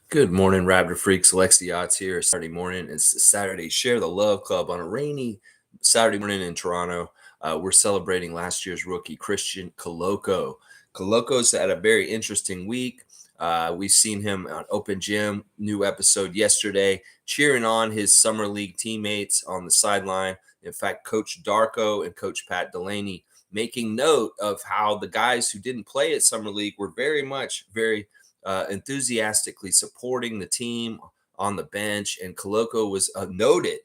Good morning, Raptor Freaks. Alexi Odds here. Saturday morning. It's the Saturday Share the Love Club on a rainy Saturday morning in Toronto. We're celebrating last year's rookie, Christian Koloko. Koloko's had a very interesting week. We've seen him on Open Gym, new episode yesterday, cheering on his Summer League teammates on the sideline. In fact, Coach Darko and Coach Pat Delaney making note of how the guys who didn't play at Summer League were very enthusiastically supporting the team on the bench. And Koloko was noted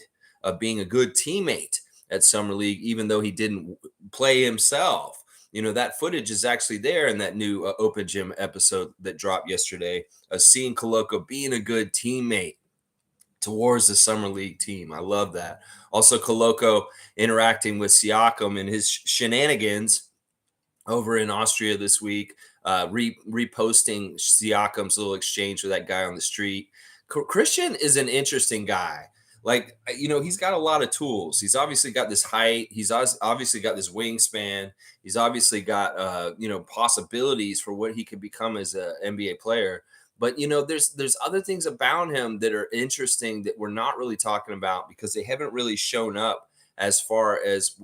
of being a good teammate at Summer League, even though he didn't play himself. That footage is actually there in that new Open Gym episode that dropped yesterday, of seeing Koloko being a good teammate towards the Summer League team. I love that. Also, Koloko interacting with Siakam and his shenanigans over in Austria this week, reposting Siakam's little exchange with that guy on the street. Christian is an interesting guy. He's got a lot of tools. He's obviously got this height. He's obviously got this wingspan. He's obviously got, possibilities for what he could become as an NBA player. But there's other things about him that are interesting that we're not really talking about because they haven't really shown up as far as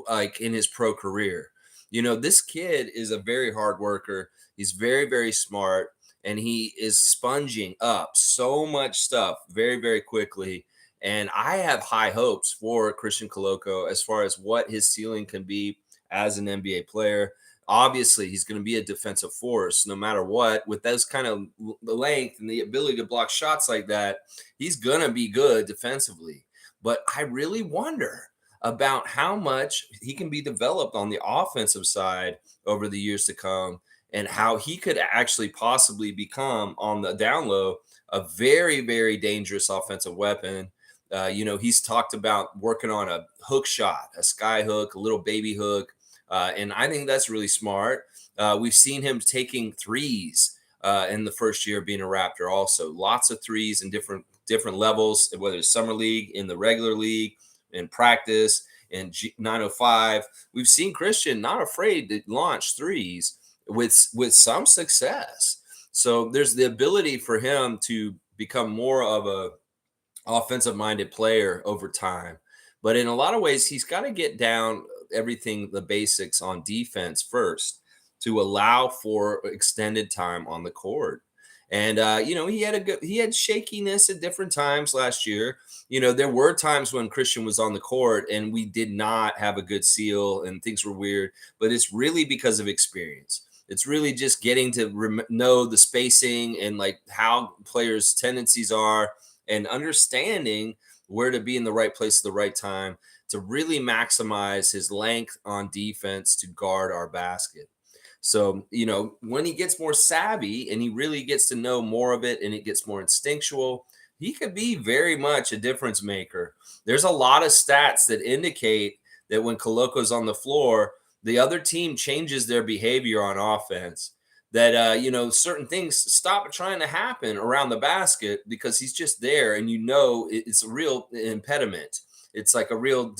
like in his pro career. This kid is a very hard worker. He's very, very smart, and he is sponging up so much stuff very, very quickly. And I have high hopes for Christian Koloko as far as what his ceiling can be as an NBA player. Obviously, he's going to be a defensive force no matter what. With those kind of the length and the ability to block shots like that, he's going to be good defensively. But I really wonder about how much he can be developed on the offensive side over the years to come, and how he could actually possibly become on the down low a very, very dangerous offensive weapon. He's talked about working on a hook shot, a sky hook, a little baby hook. And I think that's really smart. We've seen him taking threes in the first year of being a Raptor. Also, lots of threes in different levels, whether it's summer league, in the regular league, in practice, in 905. We've seen Christian not afraid to launch threes with some success. So there's the ability for him to become more of a offensive minded player over time. But in a lot of ways, he's got to get down everything, the basics on defense first, to allow for extended time on the court. And he had shakiness at different times last year. There were times when Christian was on the court and we did not have a good seal and things were weird, but it's really because of experience. It's really just getting to know the spacing and like how players' tendencies are, and understanding where to be in the right place at the right time to really maximize his length on defense to guard our basket. So, when he gets more savvy and he really gets to know more of it and it gets more instinctual, he could be very much a difference maker. There's a lot of stats that indicate that when Koloko's on the floor, the other team changes their behavior on offense. That, certain things stop trying to happen around the basket because he's just there, and it's a real impediment. It's like a real,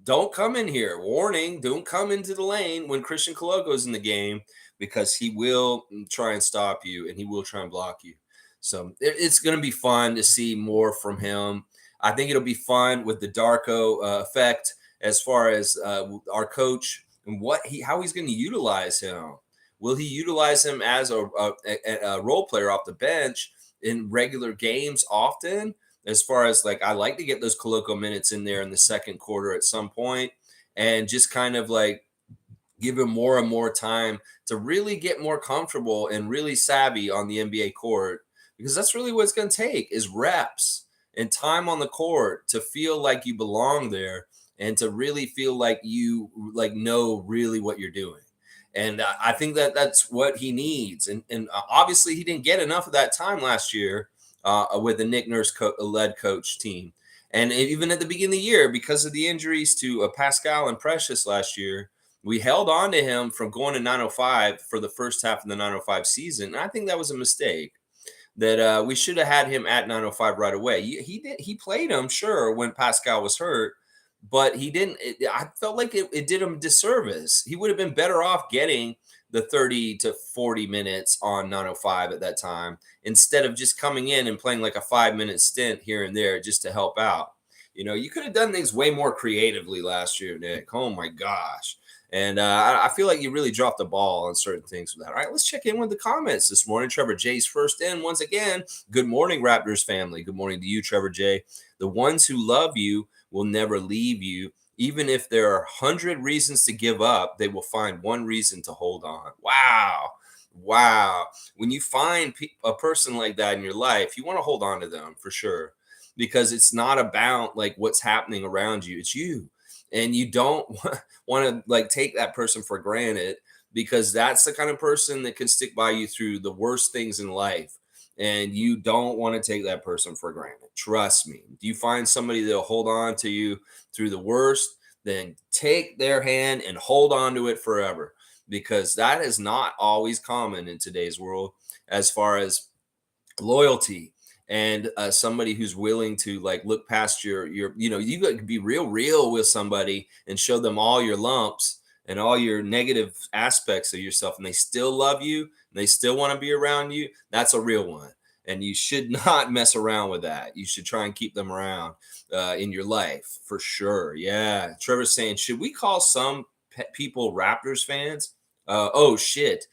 don't come in here. Warning, don't come into the lane when Christian Koloko is in the game, because he will try and stop you and he will try and block you. So it's going to be fun to see more from him. I think it'll be fun with the Darko effect as far as our coach and how he's going to utilize him. Will he utilize him as a role player off the bench in regular games often? As far as like, I like to get those Koloko minutes in there in the second quarter at some point, and just kind of like give him more and more time to really get more comfortable and really savvy on the NBA court, because that's really what it's going to take, is reps and time on the court to feel like you belong there and to really feel like you like know really what you're doing. And I think that that's what he needs. And obviously he didn't get enough of that time last year with the Nick Nurse led coach team. And even at the beginning of the year, because of the injuries to Pascal and Precious last year, we held on to him from going to 905 for the first half of the 905 season. And I think that was a mistake, that we should have had him at 905 right away. He played him, sure, when Pascal was hurt, but he didn't. I felt like it did him disservice. He would have been better off getting the 30 to 40 minutes on 905 at that time, instead of just coming in and playing like a 5 minute stint here and there just to help out. You could have done things way more creatively last year, Nick. Oh my gosh. And I feel like you really dropped the ball on certain things with that. All right, let's check in with the comments this morning. Trevor J's first in once again. Good morning, Raptors family. Good morning to you, Trevor J. The ones who love you will never leave you. Even if there are 100 reasons to give up, they will find one reason to hold on. Wow. Wow. When you find a person like that in your life, you want to hold on to them for sure, because it's not about like what's happening around you. It's you. And you don't want to like take that person for granted, because that's the kind of person that can stick by you through the worst things in life. And you don't want to take that person for granted. Trust me. Do you find somebody that'll hold on to you through the worst? Then take their hand and hold on to it forever, because that is not always common in today's world as far as loyalty, and somebody who's willing to like look past your you got to be real with somebody and show them all your lumps and all your negative aspects of yourself, and they still love you and they still want to be around you. That's a real one, and you should not mess around with that. You should try and keep them around in your life for sure. Yeah, Trevor's saying, should we call some people Raptors fans? Oh shit,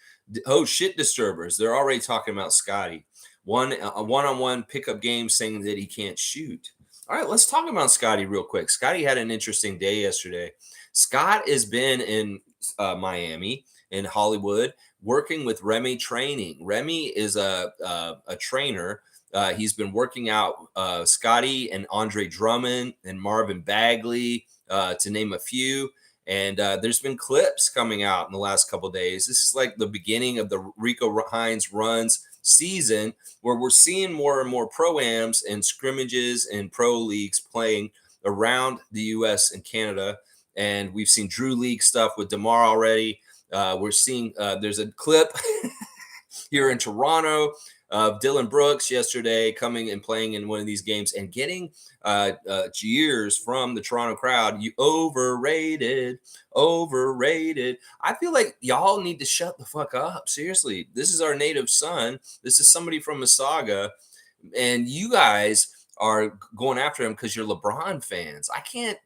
disturbers. They're already talking about Scotty. A one-on-one pickup game, saying that he can't shoot. All right, let's talk about Scotty real quick. Scotty had an interesting day yesterday. Scott has been in Miami, in Hollywood, working with Remy Training. Remy is a trainer. He's been working out Scotty and Andre Drummond and Marvin Bagley, to name a few. And there's been clips coming out in the last couple of days. This is like the beginning of the Rico Hines runs season, where we're seeing more and more pro-ams and scrimmages and pro leagues playing around the U.S. and Canada. And we've seen Drew League stuff with DeMar already. We're seeing there's a clip here in Toronto of Dylan Brooks yesterday coming and playing in one of these games and getting cheers from the Toronto crowd. You overrated. I feel like y'all need to shut the fuck up. Seriously, this is our native son. This is somebody from Mississauga, and you guys are going after him because you're LeBron fans. I can't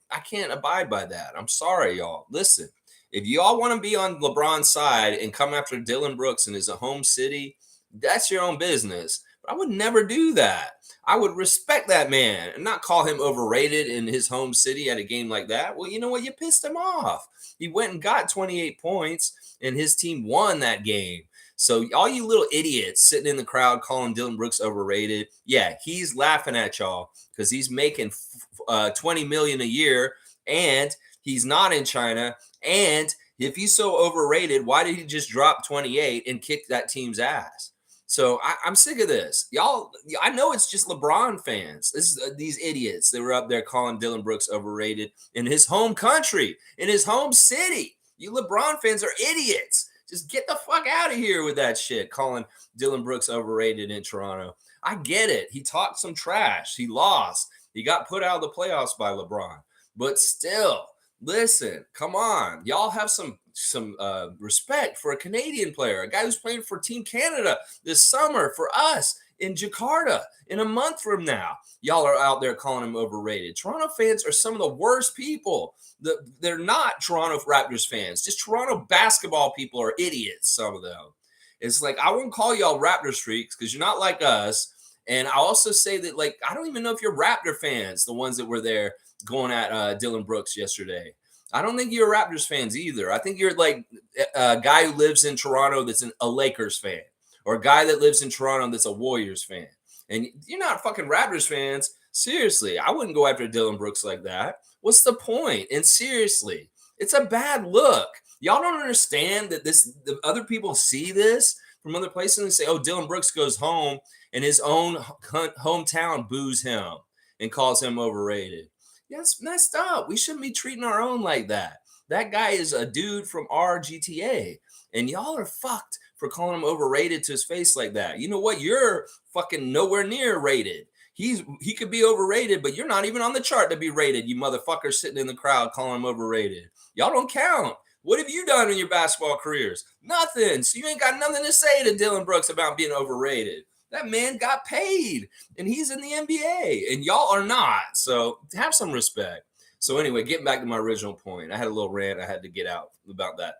abide by that. I'm sorry, y'all. Listen, if y'all want to be on LeBron's side and come after Dylan Brooks in his home city, that's your own business. But I would never do that. I would respect that man and not call him overrated in his home city at a game like that. Well, you know what? You pissed him off. He went and got 28 points, and his team won that game. So all you little idiots sitting in the crowd calling Dylan Brooks overrated, yeah, he's laughing at y'all because he's making $20 million a year, and he's not in China. And if he's so overrated, why did he just drop 28 and kick that team's ass? So I'm sick of this, y'all. I know it's just LeBron fans. This is these idiots that were up there calling Dylan Brooks overrated in his home country, in his home city. You LeBron fans are idiots. Just get the fuck out of here with that shit, calling Dylan Brooks overrated in Toronto. I get it. He talked some trash. He lost. He got put out of the playoffs by LeBron. But still, listen, come on. Y'all have some respect for a Canadian player, a guy who's playing for Team Canada this summer for us in Jakarta in a month from now. Y'all are out there calling him overrated. Toronto fans are some of the worst people. They're not Toronto Raptors fans. Just Toronto basketball people are idiots, some of them. It's like, I won't call y'all Raptors freaks because you're not like us. And I also say that, like, I don't even know if you're Raptor fans, the ones that were there going at Dylan Brooks yesterday. I don't think you're Raptors fans either. I think you're like a guy who lives in Toronto that's a Lakers fan, or a guy that lives in Toronto that's a Warriors fan. And you're not fucking Raptors fans. Seriously, I wouldn't go after Dylan Brooks like that. What's the point? And seriously, it's a bad look. Y'all don't understand that the other people see this from other places and say, oh, Dylan Brooks goes home and his own hometown boos him and calls him overrated. Yeah, that's messed up. We shouldn't be treating our own like that. That guy is a dude from our GTA, and y'all are fucked for calling him overrated to his face like that. You know what? You're fucking nowhere near rated. He could be overrated, but you're not even on the chart to be rated. You motherfuckers sitting in the crowd calling him overrated. Y'all don't count. What have you done in your basketball careers? Nothing. So you ain't got nothing to say to Dylan Brooks about being overrated. That man got paid and he's in the NBA and y'all are not. So have some respect. So anyway, getting back to my original point, I had a little rant I had to get out about that.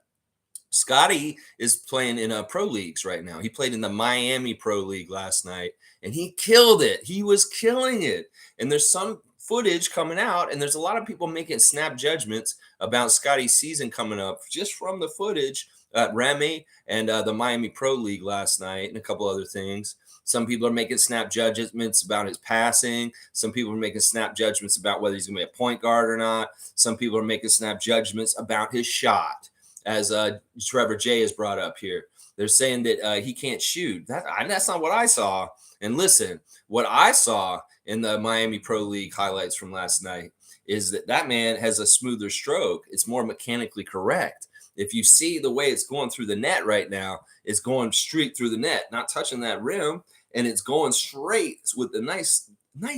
Scotty is playing in pro leagues right now. He played in the Miami Pro League last night and he killed it. He was killing it. And there's some footage coming out, and there's a lot of people making snap judgments about Scotty's season coming up just from the footage at Remy and the Miami Pro League last night and a couple other things. Some people are making snap judgments about his passing. Some people are making snap judgments about whether he's going to be a point guard or not. Some people are making snap judgments about his shot, as Trevor J has brought up here. They're saying that he can't shoot. That's not what I saw. And listen, what I saw in the Miami Pro League highlights from last night is that man has a smoother stroke. It's more mechanically correct. If you see the way it's going through the net right now, it's going straight through the net, not touching that rim, and it's going straight with a nice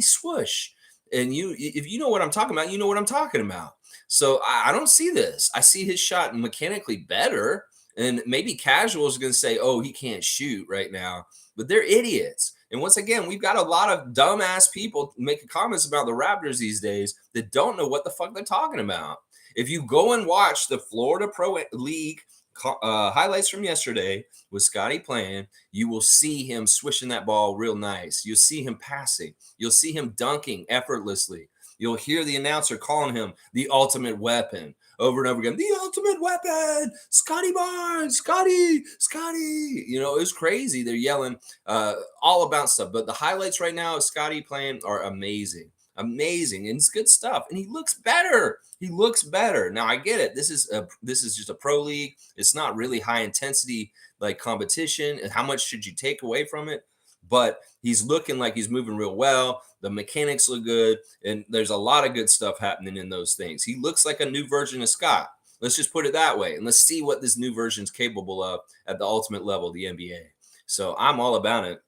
swoosh. And if you know what I'm talking about, you know what I'm talking about. So I don't see this. I see his shot mechanically better. And maybe casuals are going to say, oh, he can't shoot right now. But they're idiots. And once again, we've got a lot of dumbass people making comments about the Raptors these days that don't know what the fuck they're talking about. If you go and watch the Florida Pro League highlights from yesterday with Scotty playing, you will see him swishing that ball real nice. You'll see him passing. You'll see him dunking effortlessly. You'll hear the announcer calling him the ultimate weapon over and over again. The ultimate weapon, Scotty Barnes, Scotty. You know, it was crazy. They're yelling all about stuff. But the highlights right now of Scotty playing are amazing. And it's good stuff. And he looks better. Now I get it. This is just a pro league. It's not really high intensity like competition. And how much should you take away from it? But he's looking like he's moving real well. The mechanics look good, and there's a lot of good stuff happening in those things. He looks like a new version of Scott. Let's just put it that way, and let's see what this new version is capable of at the ultimate level, the NBA. So I'm all about it.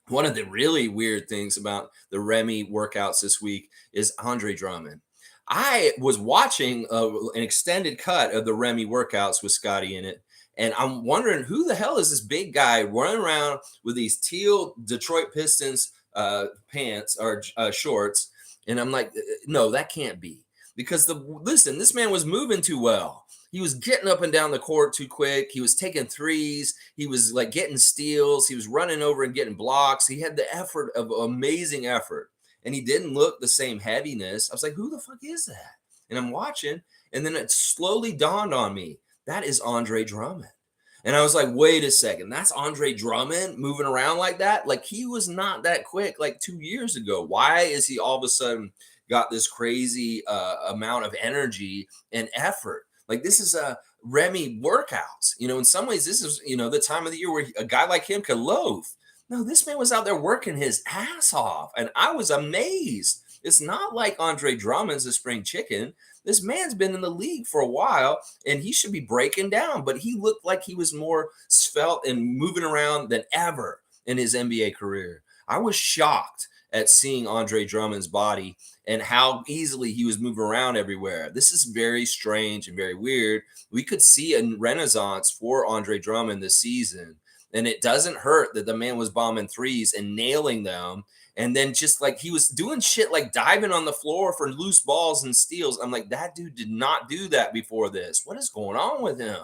One of the really weird things about the Remy workouts this week is Andre Drummond. I was watching an extended cut of the Remy workouts with Scotty in it, and I'm wondering who the hell is this big guy running around with these teal Detroit Pistons pants or shorts. And I'm like, no, that can't be, because listen, this man was moving too well. He was getting up and down the court too quick. He was taking threes. He was like getting steals. He was running over and getting blocks. He had the effort of amazing effort, and he didn't look the same heaviness. I was like, who the fuck is that? And I'm watching, and then it slowly dawned on me, that is Andre Drummond. And I was like, wait a second, that's Andre Drummond moving around like that? Like, he was not that quick like 2 years ago. Why is he all of a sudden got this crazy amount of energy and effort? Like, this is a Remy workouts. You know, in some ways, this is, you know, the time of the year where a guy like him could loaf. No, this man was out there working his ass off, and I was amazed. It's not like Andre Drummond's a spring chicken. This man's been in the league for a while, and he should be breaking down, but he looked like he was more svelte and moving around than ever in his NBA career. I was shocked at seeing Andre Drummond's body and how easily he was moving around everywhere. This is very strange and very weird. We could see a renaissance for Andre Drummond this season, and it doesn't hurt that the man was bombing threes and nailing them. And then just like he was doing shit like diving on the floor for loose balls and steals. I'm like, that dude did not do that before this. What is going on with him?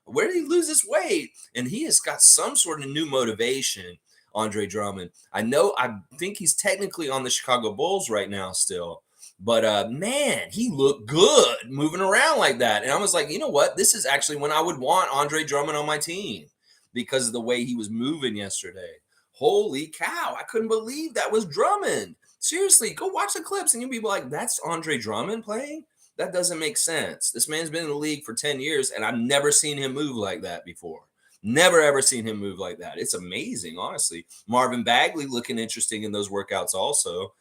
Where did he lose his weight? And he has got some sort of new motivation, Andre Drummond. I think he's technically on the Chicago Bulls right now still. But man, he looked good moving around like that. And I was like, you know what? This is actually when I would want Andre Drummond on my team because of the way he was moving yesterday. Holy cow, I couldn't believe that was Drummond. Seriously, go watch the clips and you'll be like, that's Andre Drummond playing? That doesn't make sense. This man's been in the league for 10 years, and I've never seen him move like that before. Never, ever seen him move like that. It's amazing, honestly. Marvin Bagley looking interesting in those workouts also.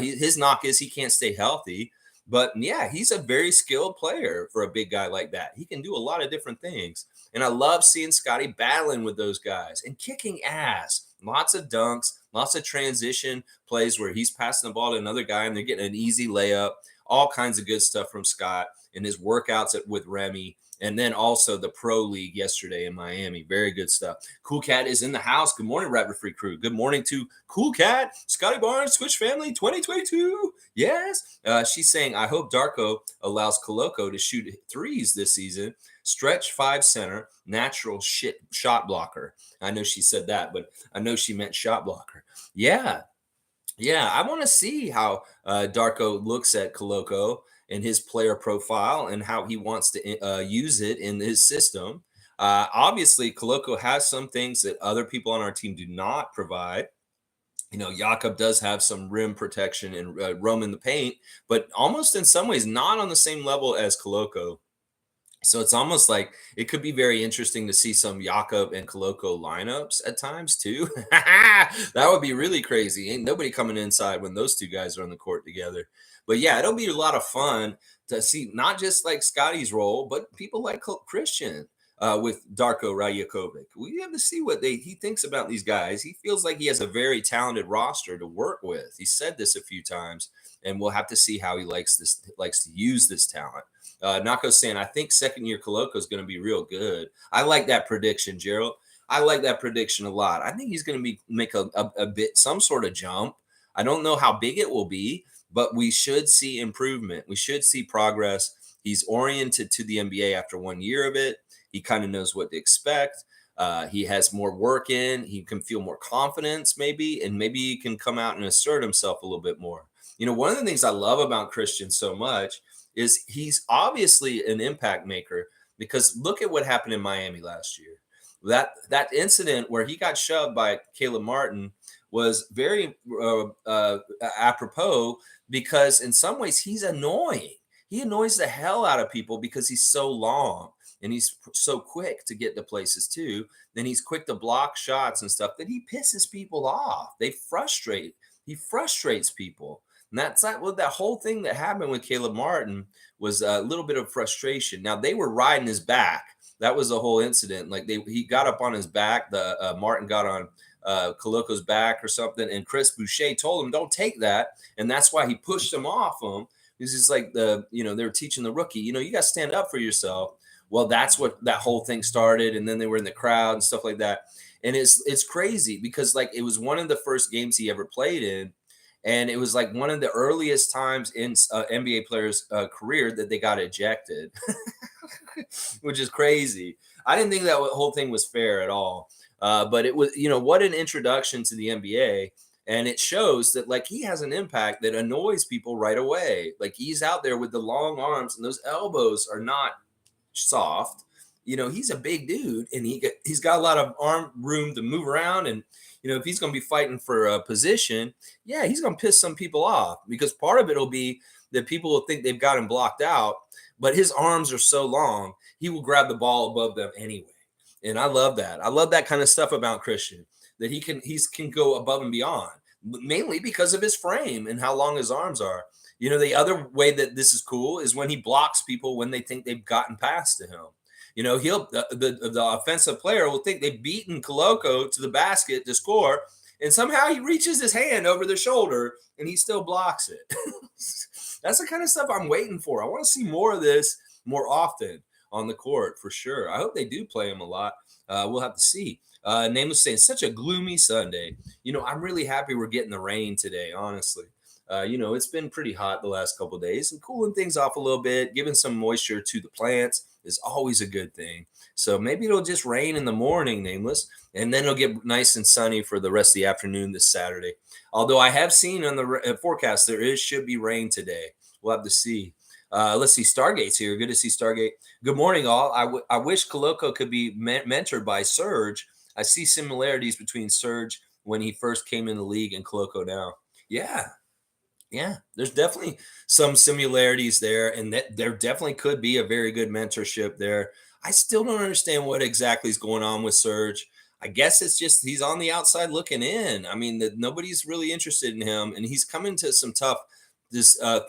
His knock is he can't stay healthy. But, yeah, he's a very skilled player for a big guy like that. He can do a lot of different things. And I love seeing Scotty battling with those guys and kicking ass. Lots of dunks, lots of transition plays where he's passing the ball to another guy and they're getting an easy layup. All kinds of good stuff from Scott in his workouts with Remy. And then also the Pro League yesterday in Miami. Very good stuff. Cool Cat is in the house. Good morning, Rapid Free Crew. Good morning to Cool Cat, Scotty Barnes, Switch Family 2022. Yes. She's saying, I hope Darko allows Koloko to shoot threes this season. Stretch 5 center, natural shot blocker. I know she said that, but I know she meant shot blocker. Yeah. Yeah, I want to see how Darko looks at Koloko and his player profile and how he wants to use it in his system. Obviously, Koloko has some things that other people on our team do not provide. You know, Jakob does have some rim protection and roam in the paint, but almost in some ways not on the same level as Koloko. So it's almost like it could be very interesting to see some Jakob and Koloko lineups at times too. That would be really crazy. Ain't nobody coming inside when those two guys are on the court together. But yeah, it'll be a lot of fun to see not just like Scotty's role, but people like Christian with Darko Rajakovic. We have to see what he thinks about these guys. He feels like he has a very talented roster to work with. He said this a few times, and we'll have to see how he likes to use this talent. Nako's saying, I think second year Koloko is going to be real good. I like that prediction, Gerald. I like that prediction a lot. I think he's going to make a bit, some sort of jump. I don't know how big it will be, but we should see improvement. We should see progress. He's oriented to the NBA after 1 year of it. He kind of knows what to expect. He has more work in. He can feel more confidence, maybe, and maybe he can come out and assert himself a little bit more. You know, one of the things I love about Christian so much is he's obviously an impact maker, because look at what happened in Miami last year. That incident where he got shoved by Caleb Martin was very apropos, because in some ways he's annoying. He annoys the hell out of people because he's so long and he's so quick to get to places too. Then he's quick to block shots and stuff that he pisses people off. He frustrates people. And that's not what that whole thing that happened with Caleb Martin was, a little bit of frustration. Now they were riding his back. That was the whole incident. Like he got up on his back. The Martin got on Koloko's back or something, and Chris Boucher told him, "Don't take that," and that's why he pushed him off him. Because it's like they were teaching the rookie, you got to stand up for yourself. Well, that's what that whole thing started, and then they were in the crowd and stuff like that. And it's crazy because like it was one of the first games he ever played in. And it was like one of the earliest times in NBA players' career that they got ejected, which is crazy. I didn't think that whole thing was fair at all. But it was, what an introduction to the NBA. And it shows that like he has an impact that annoys people right away. Like he's out there with the long arms, and those elbows are not soft. He's a big dude, and he's got a lot of arm room to move around. And if he's going to be fighting for a position, yeah, he's going to piss some people off, because part of it will be that people will think they've got him blocked out, but his arms are so long, he will grab the ball above them anyway. And I love that. I love that kind of stuff about Christian, that he can go above and beyond, mainly because of his frame and how long his arms are. The other way that this is cool is when he blocks people when they think they've gotten past to him. The offensive player will think they've beaten Koloko to the basket to score, and somehow he reaches his hand over their shoulder and he still blocks it. That's the kind of stuff I'm waiting for. I want to see more of this more often on the court for sure. I hope they do play him a lot. We'll have to see. Nameless saying, such a gloomy Sunday. I'm really happy we're getting the rain today, honestly. It's been pretty hot the last couple of days, and cooling things off a little bit, giving some moisture to the plants is always a good thing. So maybe it'll just rain in the morning, Nameless, and then it'll get nice and sunny for the rest of the afternoon this Saturday. Although I have seen on the forecast should be rain today. We'll have to see. Let's see. Stargate's here. Good to see Stargate. Good morning, all. I wish Koloko could be mentored by Serge. I see similarities between Serge when he first came in the league and Koloko now. Yeah, there's definitely some similarities there, and that there definitely could be a very good mentorship there. I still don't understand what exactly is going on with Serge. I guess it's just he's on the outside looking in. I mean, nobody's really interested in him, and he's coming to some tough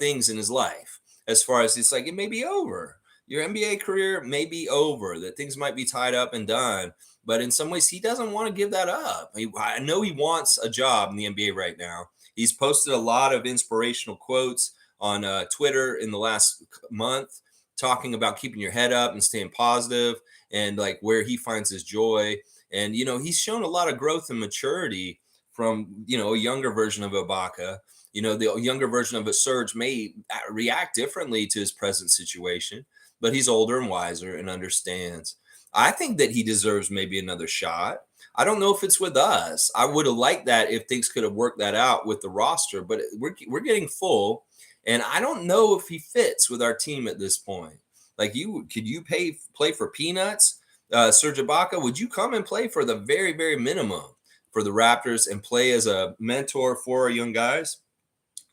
things in his life. As far as it's like it may be over. Your NBA career may be over. That things might be tied up and done. But in some ways, he doesn't want to give that up. I know he wants a job in the NBA right now. He's posted a lot of inspirational quotes on Twitter in the last month. talking about keeping your head up and staying positive and like where he finds his joy. And, he's shown a lot of growth and maturity from, a younger version of Ibaka. The younger version of a Serge may react differently to his present situation, but he's older and wiser and understands. I think that he deserves maybe another shot. I don't know if it's with us. I would have liked that if things could have worked that out with the roster, but we're getting full, and I don't know if he fits with our team at this point. Like, could you play for peanuts, Serge Ibaka? Would you come and play for the very, very minimum for the Raptors and play as a mentor for our young guys?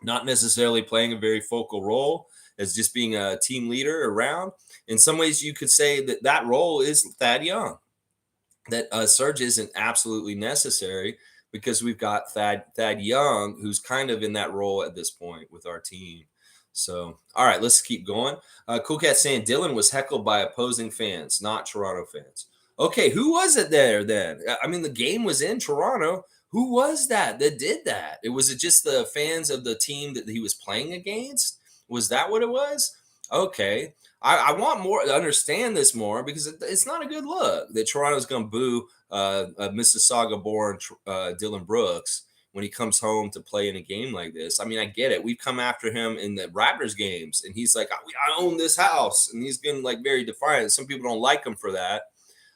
Not necessarily playing a very focal role as just being a team leader around. In some ways, you could say that role is Thad Young, that Serge isn't absolutely necessary because we've got Thad Young, who's kind of in that role at this point with our team. So, all right, let's keep going. Cool Cat saying Dylan was heckled by opposing fans, not Toronto fans. Okay, who was it there then? I mean, the game was in Toronto. Who was that did that? Was it just the fans of the team that he was playing against? Was that what it was? Okay. I want more to understand this more because it's not a good look that Toronto's going to boo a Mississauga-born Dylan Brooks when he comes home to play in a game like this. I mean, I get it. We've come after him in the Raptors games, and he's like, I own this house, and he's been like very defiant. Some people don't like him for that,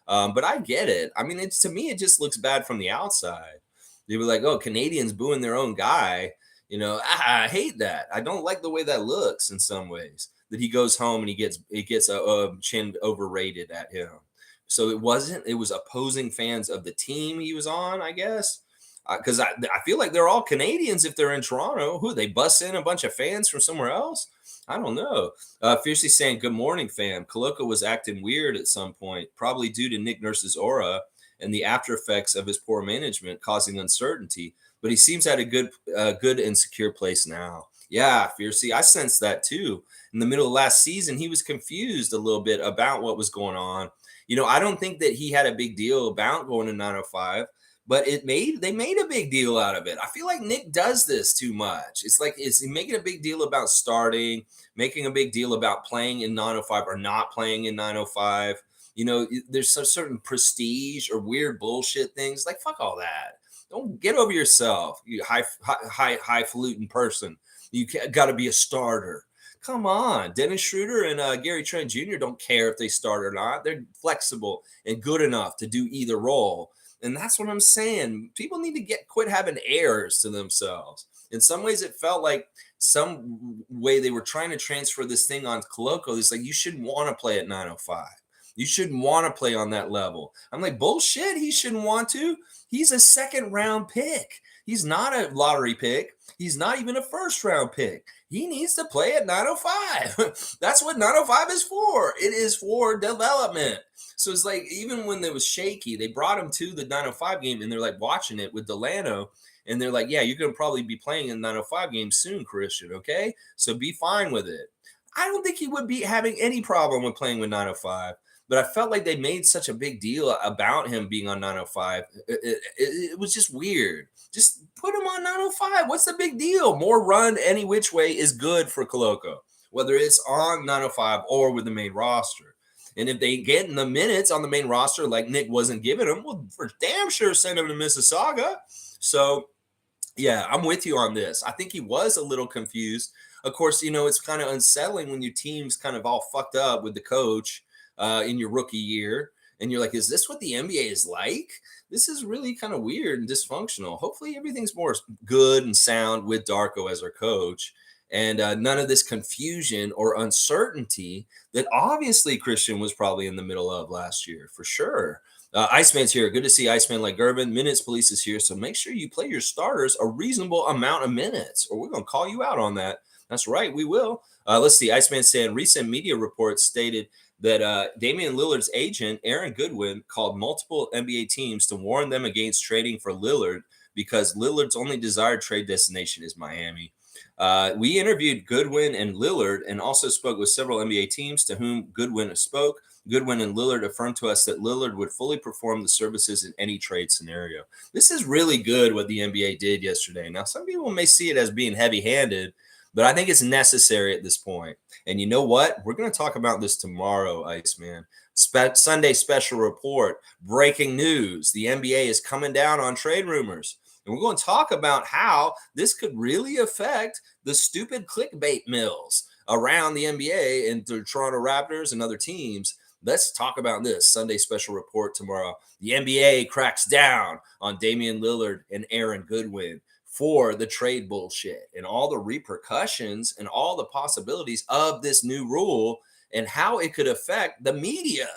but I get it. I mean, to me, it just looks bad from the outside. They were like, oh, Canadians booing their own guy. I hate that. I don't like the way that looks in some ways. That he goes home and he gets a chin overrated at him. So it was opposing fans of the team he was on, I guess. Because I feel like they're all Canadians if they're in Toronto. Who, they bust in a bunch of fans from somewhere else? I don't know. Fiercely saying, good morning, fam. Koloko was acting weird at some point, probably due to Nick Nurse's aura and the after effects of his poor management causing uncertainty. But he seems at a good and secure place now. Yeah, Fiercely, I sensed that too. In the middle of last season, he was confused a little bit about what was going on. I don't think that he had a big deal about going to 905, but they made a big deal out of it. I feel like Nick does this too much. It's like, is he making a big deal about starting, making a big deal about playing in 905 or not playing in 905? There's some certain prestige or weird bullshit things. Like, fuck all that. Don't get over yourself, you highfalutin person. You got to be a starter. Come on. Dennis Schroeder and Gary Trent Jr. don't care if they start or not. They're flexible and good enough to do either role. And that's what I'm saying. People need to quit having airs to themselves. In some ways, it felt like some way they were trying to transfer this thing on Koloko. It's like, you shouldn't want to play at 905. You shouldn't want to play on that level. I'm like, bullshit. He shouldn't want to. He's a second round pick. He's not a lottery pick. He's not even a first round pick. He needs to play at 905. That's what 905 is for. It is for development. So it's like, even when it was shaky, they brought him to the 905 game and they're like watching it with Delano. And they're like, yeah, you're going to probably be playing in the 905 game soon, Christian. Okay. So be fine with it. I don't think he would be having any problem with playing with 905. But I felt like they made such a big deal about him being on 905. It was just weird. Just put him on 905. What's the big deal? More run any which way is good for Koloko, whether it's on 905 or with the main roster. And if they get in the minutes on the main roster like Nick wasn't giving them, well, for damn sure send him to Mississauga. So, yeah, I'm with you on this. I think he was a little confused. Of course, it's kind of unsettling when your team's kind of all fucked up with the coach in your rookie year. And you're like, is this what the NBA is like? This is really kind of weird and dysfunctional. Hopefully everything's more good and sound with Darko as our coach. And none of this confusion or uncertainty that obviously Christian was probably in the middle of last year, for sure. Iceman's here. Good to see Iceman like Gervin. Minutes Police is here. So make sure you play your starters a reasonable amount of minutes, or we're going to call you out on that. That's right, we will. Let's see. Iceman saying recent media reports stated that Damian Lillard's agent, Aaron Goodwin, called multiple NBA teams to warn them against trading for Lillard because Lillard's only desired trade destination is Miami. We interviewed Goodwin and Lillard and also spoke with several NBA teams to whom Goodwin spoke. Goodwin and Lillard affirmed to us that Lillard would fully perform the services in any trade scenario. This is really good what the NBA did yesterday. Now, some people may see it as being heavy-handed, but I think it's necessary at this point. And you know what? We're going to talk about this tomorrow, Iceman. Sunday special report, breaking news. The NBA is coming down on trade rumors. And we're going to talk about how this could really affect the stupid clickbait mills around the NBA and the Toronto Raptors and other teams. Let's talk about this Sunday special report tomorrow. The NBA cracks down on Damian Lillard and Aaron Goodwin for the trade bullshit and all the repercussions and all the possibilities of this new rule and how it could affect the media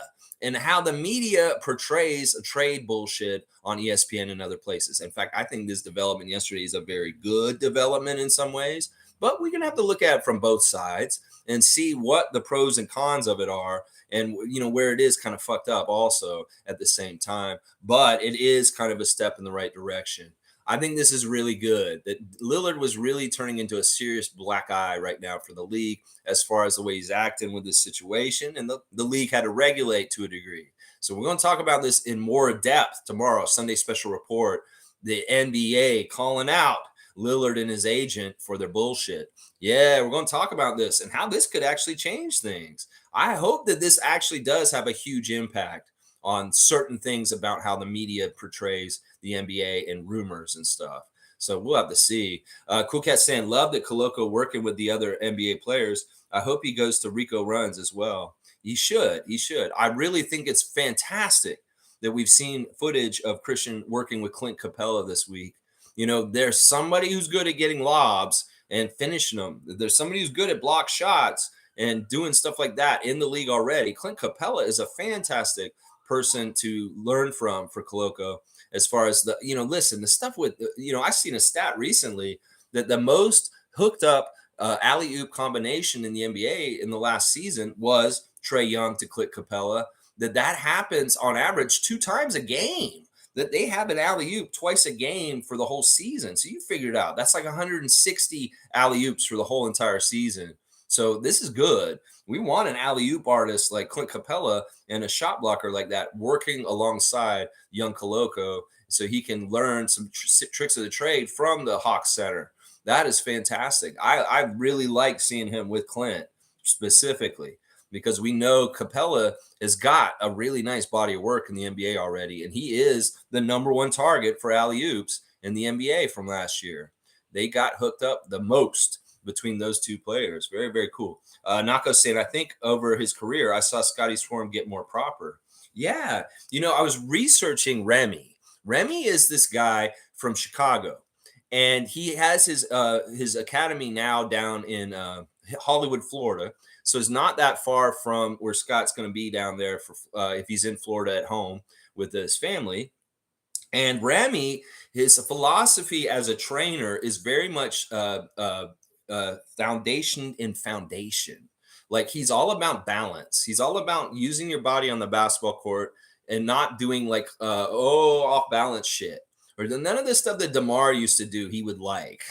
and how the media portrays a trade bullshit on ESPN and other places. In fact, I think this development yesterday is a very good development in some ways, but we're going to have to look at it from both sides and see what the pros and cons of it are, and where it is kind of fucked up also at the same time. But it is kind of a step in the right direction. I think this is really good that Lillard was really turning into a serious black eye right now for the league as far as the way he's acting with this situation. And the league had to regulate to a degree. So we're going to talk about this in more depth tomorrow, Sunday special report. The NBA calling out Lillard and his agent for their bullshit. Yeah, we're going to talk about this and how this could actually change things. I hope that this actually does have a huge impact on certain things about how the media portrays the NBA and rumors and stuff. So we'll have to see. Cool Cat saying, love that Koloko working with the other NBA players. I hope he goes to Rico runs as well. He should. He should. I really think it's fantastic that we've seen footage of Christian working with Clint Capella this week. There's somebody who's good at getting lobs and finishing them. There's somebody who's good at block shots and doing stuff like that in the league already. Clint Capella is a fantastic person to learn from for Koloko as far as listen, the stuff with, I've seen a stat recently that the most hooked up alley-oop combination in the NBA in the last season was Trae Young to Clint Capella, that happens on average 2 times a game, that they have an alley-oop twice a game for the whole season. So you figure it out. That's like 160 alley-oops for the whole entire season. So this is good. We want an alley-oop artist like Clint Capella and a shot blocker like that working alongside young Koloko so he can learn some tricks of the trade from the Hawks center. That is fantastic. I really like seeing him with Clint specifically because we know Capella has got a really nice body of work in the NBA already, and he is the number 1 target for alley-oops in the NBA from last year. They got hooked up the most between those 2 players. Very, very cool. Nako saying, I think over his career, I saw Scotty Swarm get more proper. Yeah. I was researching Remy. Remy is this guy from Chicago, and he has his academy now down in Hollywood, Florida. So it's not that far from where Scott's going to be down there for if he's in Florida at home with his family. And Remy, his philosophy as a trainer is very much foundation in foundation. Like he's all about balance. He's all about using your body on the basketball court and not doing like off balance shit or none of this stuff that DeMar used to do. He would like,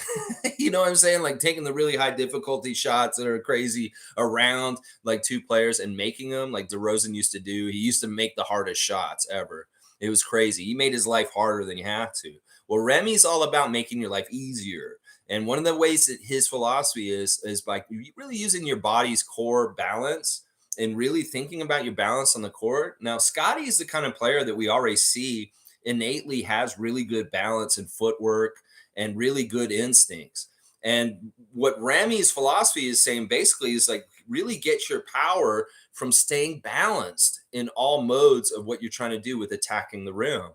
you know what I'm saying? Like taking the really high difficulty shots that are crazy around like 2 players and making them like DeRozan used to do. He used to make the hardest shots ever. It was crazy. He made his life harder than you have to. Well, Remy's all about making your life easier. And one of the ways that his philosophy is by really using your body's core balance and really thinking about your balance on the court. Now, Scotty is the kind of player that we already see innately has really good balance and footwork and really good instincts. And what Remy's philosophy is saying basically is like really get your power from staying balanced in all modes of what you're trying to do with attacking the rim.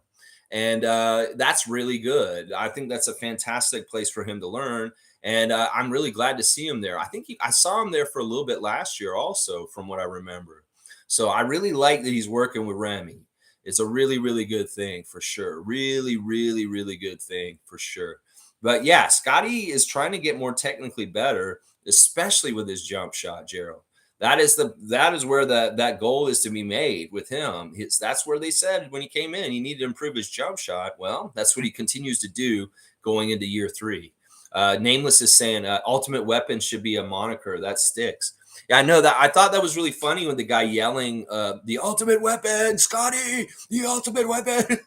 And that's really good. I think that's a fantastic place for him to learn. And I'm really glad to see him there. I think I saw him there for a little bit last year also, from what I remember. So I really like that he's working with Remy. It's a really, really good thing for sure. Really, really, really good thing for sure. But yeah, Scotty is trying to get more technically better, especially with his jump shot, Gerald. That is where that goal is to be made with him. That's where they said when he came in, he needed to improve his jump shot. Well, that's what he continues to do going into year 3. Nameless is saying ultimate weapon should be a moniker that sticks. Yeah, I know that. I thought that was really funny when the guy yelling, the ultimate weapon, Scotty, the ultimate weapon.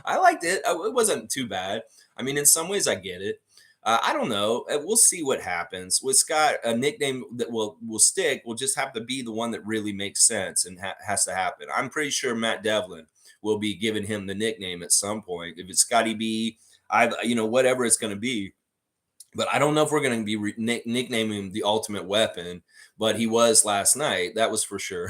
I liked it. It wasn't too bad. I mean, in some ways I get it. I don't know. We'll see what happens with Scott. A nickname that will stick will just have to be the one that really makes sense and has to happen. I'm pretty sure Matt Devlin will be giving him the nickname at some point. If it's Scotty B, whatever it's going to be. But I don't know if we're going to be nicknaming him the ultimate weapon. But he was last night. That was for sure.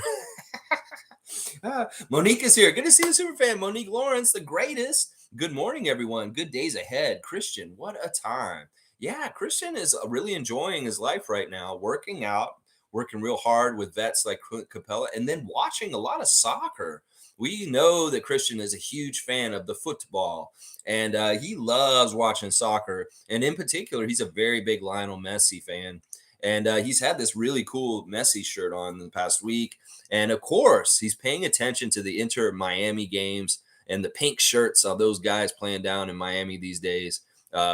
Monique is here. Good to see you, super fan. Monique Lawrence, the greatest. Good morning, everyone. Good days ahead. Christian, what a time. Yeah, Christian is really enjoying his life right now, working out, working real hard with vets like Capella, and then watching a lot of soccer. We know that Christian is a huge fan of the football, and he loves watching soccer. And in particular, he's a very big Lionel Messi fan. And he's had this really cool Messi shirt on in the past week. And of course, he's paying attention to the Inter Miami games and the pink shirts of those guys playing down in Miami these days,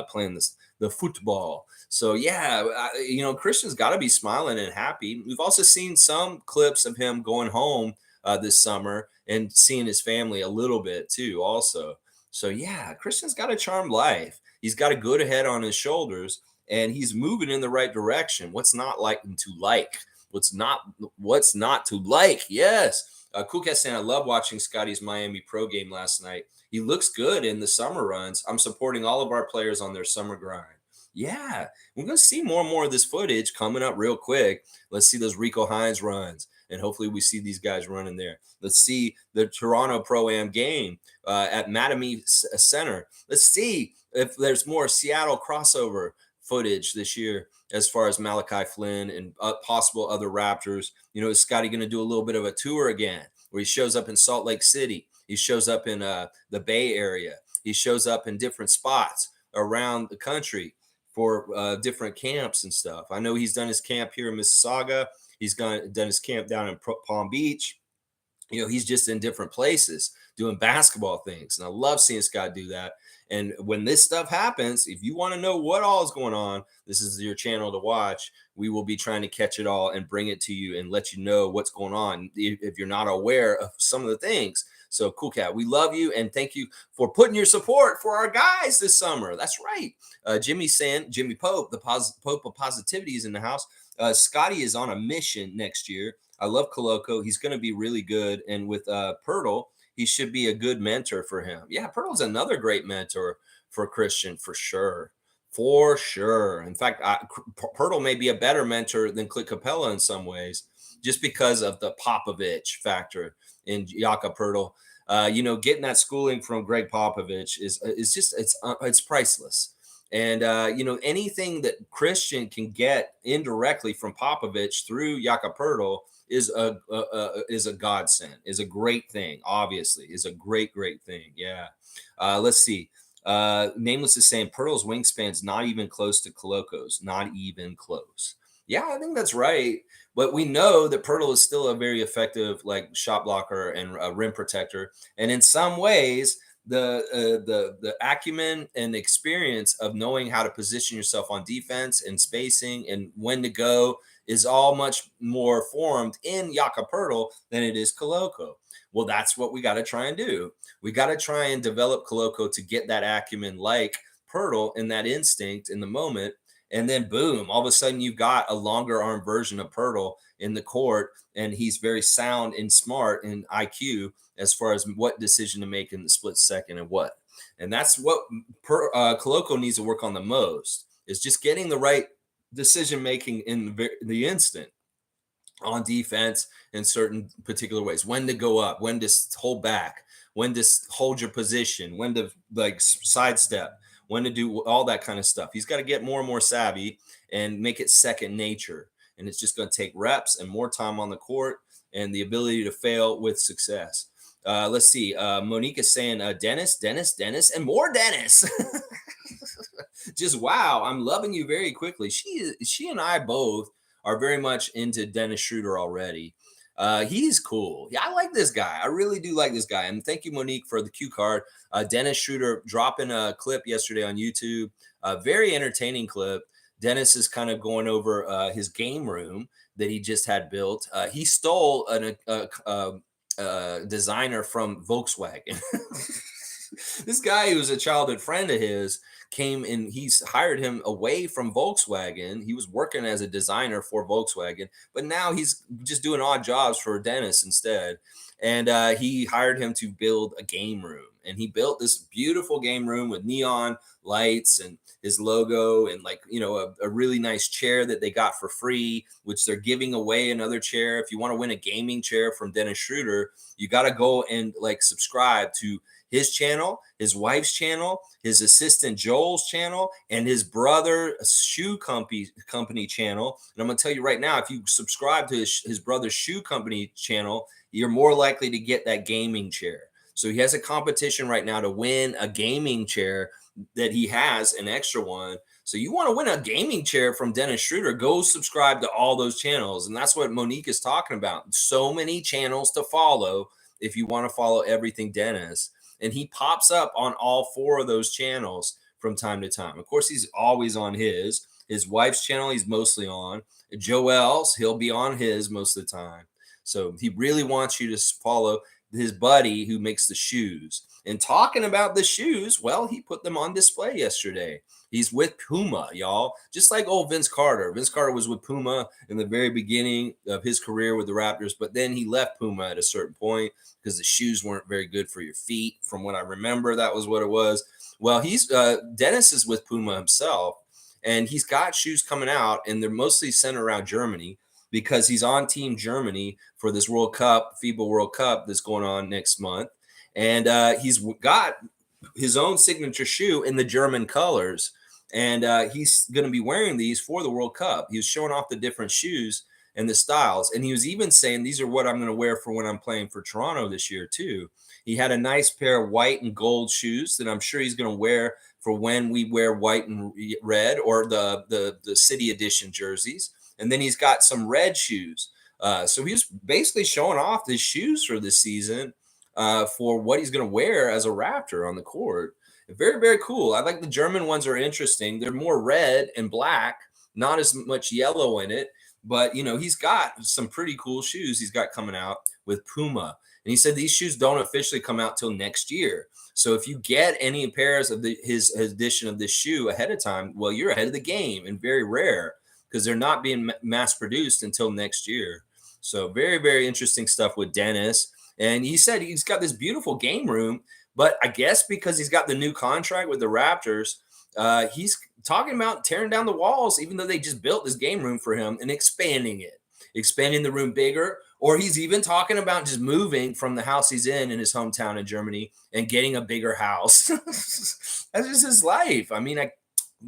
playing the football. So yeah, Christian's got to be smiling and happy. We've also seen some clips of him going home this summer and seeing his family a little bit too, also. So yeah, Christian's got a charmed life. He's got a good head on his shoulders, and he's moving in the right direction. What's not like to like? What's not to like? Yes. Cool Cat saying, I love watching Scotty's Miami pro game last night. He looks good in the summer runs. I'm supporting all of our players on their summer grind. Yeah, we're going to see more and more of this footage coming up real quick. Let's see those Rico Hines runs, and hopefully we see these guys running there. Let's see the Toronto Pro-Am game at Mattamy Center. Let's see if there's more Seattle crossover footage this year as far as Malachi Flynn and possible other Raptors. Is Scotty going to do a little bit of a tour again where he shows up in Salt Lake City? He shows up in the Bay Area. He shows up in different spots around the country for different camps and stuff. I know he's done his camp here in Mississauga. He's done his camp down in Palm Beach. He's just in different places doing basketball things. And I love seeing Scott do that. And when this stuff happens, if you want to know what all is going on, this is your channel to watch. We will be trying to catch it all and bring it to you and let you know what's going on if you're not aware of some of the things. So Cool Cat, we love you and thank you for putting your support for our guys this summer. That's right. Jimmy Pope, the Pope of Positivity is in the house. Scotty is on a mission next year. I love Koloko. He's going to be really good. And with Pirtle, he should be a good mentor for him. Yeah, Pirtle's another great mentor for Christian, for sure. For sure. In fact, Pirtle may be a better mentor than Clint Capella in some ways, just because of the Popovich factor in Jakob Pirtle. Getting that schooling from Greg Popovich is just it's priceless. And anything that Christian can get indirectly from Popovich through Jakob Pirtle is a godsend, is a great thing. Obviously, is a great thing. Yeah. Let's see. Nameless is saying Pirtle's wingspan's not even close to Koloko's. Not even close. Yeah, I think that's right. But we know that Pirtle is still a very effective shot blocker and rim protector. And in some ways, the acumen and experience of knowing how to position yourself on defense and spacing and when to go is all much more formed in Jakob Pirtle than it is Koloko. Well, that's what we got to try and do. We got to try and develop Koloko to get that acumen like Pirtle and that instinct in the moment. And then boom, all of a sudden you've got a longer arm version of Pirtle in the court, and he's very sound and smart in IQ as far as what decision to make in the split second and what. And that's what Koloko needs to work on the most, is just getting the right decision making in the instant on defense in certain particular ways. When to go up, when to hold back, when to hold your position, when to sidestep, when to do all that kind of stuff. He's got to get more and more savvy and make it second nature. And it's just going to take reps and more time on the court and the ability to fail with success. Let's see. Monique is saying Dennis, and more Dennis. Just wow. I'm loving you very quickly. She and I both are very much into Dennis Schroeder already. He's cool. Yeah, I like this guy. I really do like this guy. And thank you, Monique, for the cue card. Dennis Schroeder dropping a clip yesterday on YouTube. A very entertaining clip. Dennis is kind of going over his game room that he just had built. He stole a designer from Volkswagen. This guy who's a childhood friend of his came and he's hired him away from Volkswagen. He was working as a designer for Volkswagen, but now he's just doing odd jobs for Dennis instead. And he hired him to build a game room. And he built this beautiful game room with neon lights and his logo and like a really nice chair that they got for free, which they're giving away another chair. If you want to win a gaming chair from Dennis Schroeder, you got to go and like subscribe to his channel, his wife's channel, his assistant Joel's channel, and his brother shoe company channel. And I'm gonna tell you right now, if you subscribe to his brother's shoe company channel, you're more likely to get that gaming chair. So he has a competition right now to win a gaming chair that he has an extra one. So you want to win a gaming chair from Dennis Schroeder, go subscribe to all those channels. And that's what Monique is talking about. So many channels to follow if you want to follow everything Dennis. And he pops up on all four of those channels from time to time. Of course, he's always on his wife's channel. He's mostly on Joel's. He'll be on his most of the time. So he really wants you to follow his buddy who makes the shoes. And talking about the shoes, well, he put them on display yesterday. He's with Puma, y'all, just like old Vince Carter. Vince Carter was with Puma in the very beginning of his career with the Raptors, but then he left Puma at a certain point because the shoes weren't very good for your feet. From what I remember, that was what it was. Well, Dennis is with Puma himself, and he's got shoes coming out, and they're mostly centered around Germany because he's on Team Germany for this World Cup, FIBA World Cup that's going on next month. And he's got his own signature shoe in the German colors. And he's going to be wearing these for the World Cup. He was showing off the different shoes and the styles. And he was even saying, these are what I'm going to wear for when I'm playing for Toronto this year, too. He had a nice pair of white and gold shoes that I'm sure he's going to wear for when we wear white and red or the city edition jerseys. And then he's got some red shoes. So he's basically showing off his shoes for this season for what he's going to wear as a Raptor on the court. Very, very cool. I like the German ones are interesting. They're more red and black, not as much yellow in it. But, he's got some pretty cool shoes he's got coming out with Puma. And he said these shoes don't officially come out till next year. So if you get any pairs of his edition of this shoe ahead of time, well, you're ahead of the game and very rare because they're not being mass produced until next year. So very, very interesting stuff with Dennis. And he said he's got this beautiful game room, but I guess because he's got the new contract with the Raptors, he's talking about tearing down the walls, even though they just built this game room for him and expanding the room bigger. Or he's even talking about just moving from the house he's in his hometown in Germany and getting a bigger house. That's just his life. I mean, I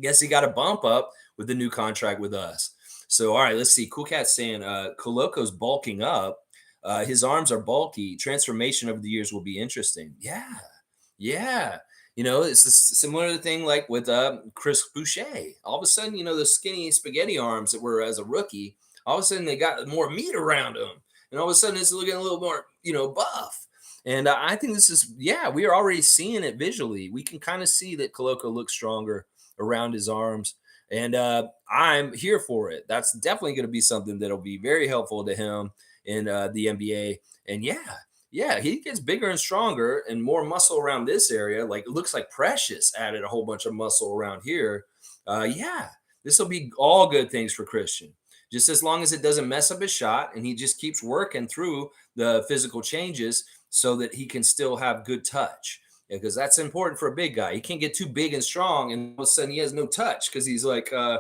guess he got a bump up with the new contract with us. So, all right, let's see. Cool Cat's saying Koloko's bulking up. His arms are bulky. Transformation over the years will be interesting. Yeah. It's a similar thing like with Chris Boucher. All of a sudden, the skinny spaghetti arms that were as a rookie, all of a sudden they got more meat around them. And all of a sudden it's looking a little more, buff. And I think this is, we are already seeing it visually. We can kind of see that Koloko looks stronger around his arms. And I'm here for it. That's definitely going to be something that'll be very helpful to him in the NBA. And he gets bigger and stronger and more muscle around this area. Like it looks like Precious added a whole bunch of muscle around here. This will be all good things for Christian. Just as long as it doesn't mess up his shot and he just keeps working through the physical changes so that he can still have good touch. Because that's important for a big guy. He can't get too big and strong and all of a sudden he has no touch because he's like, I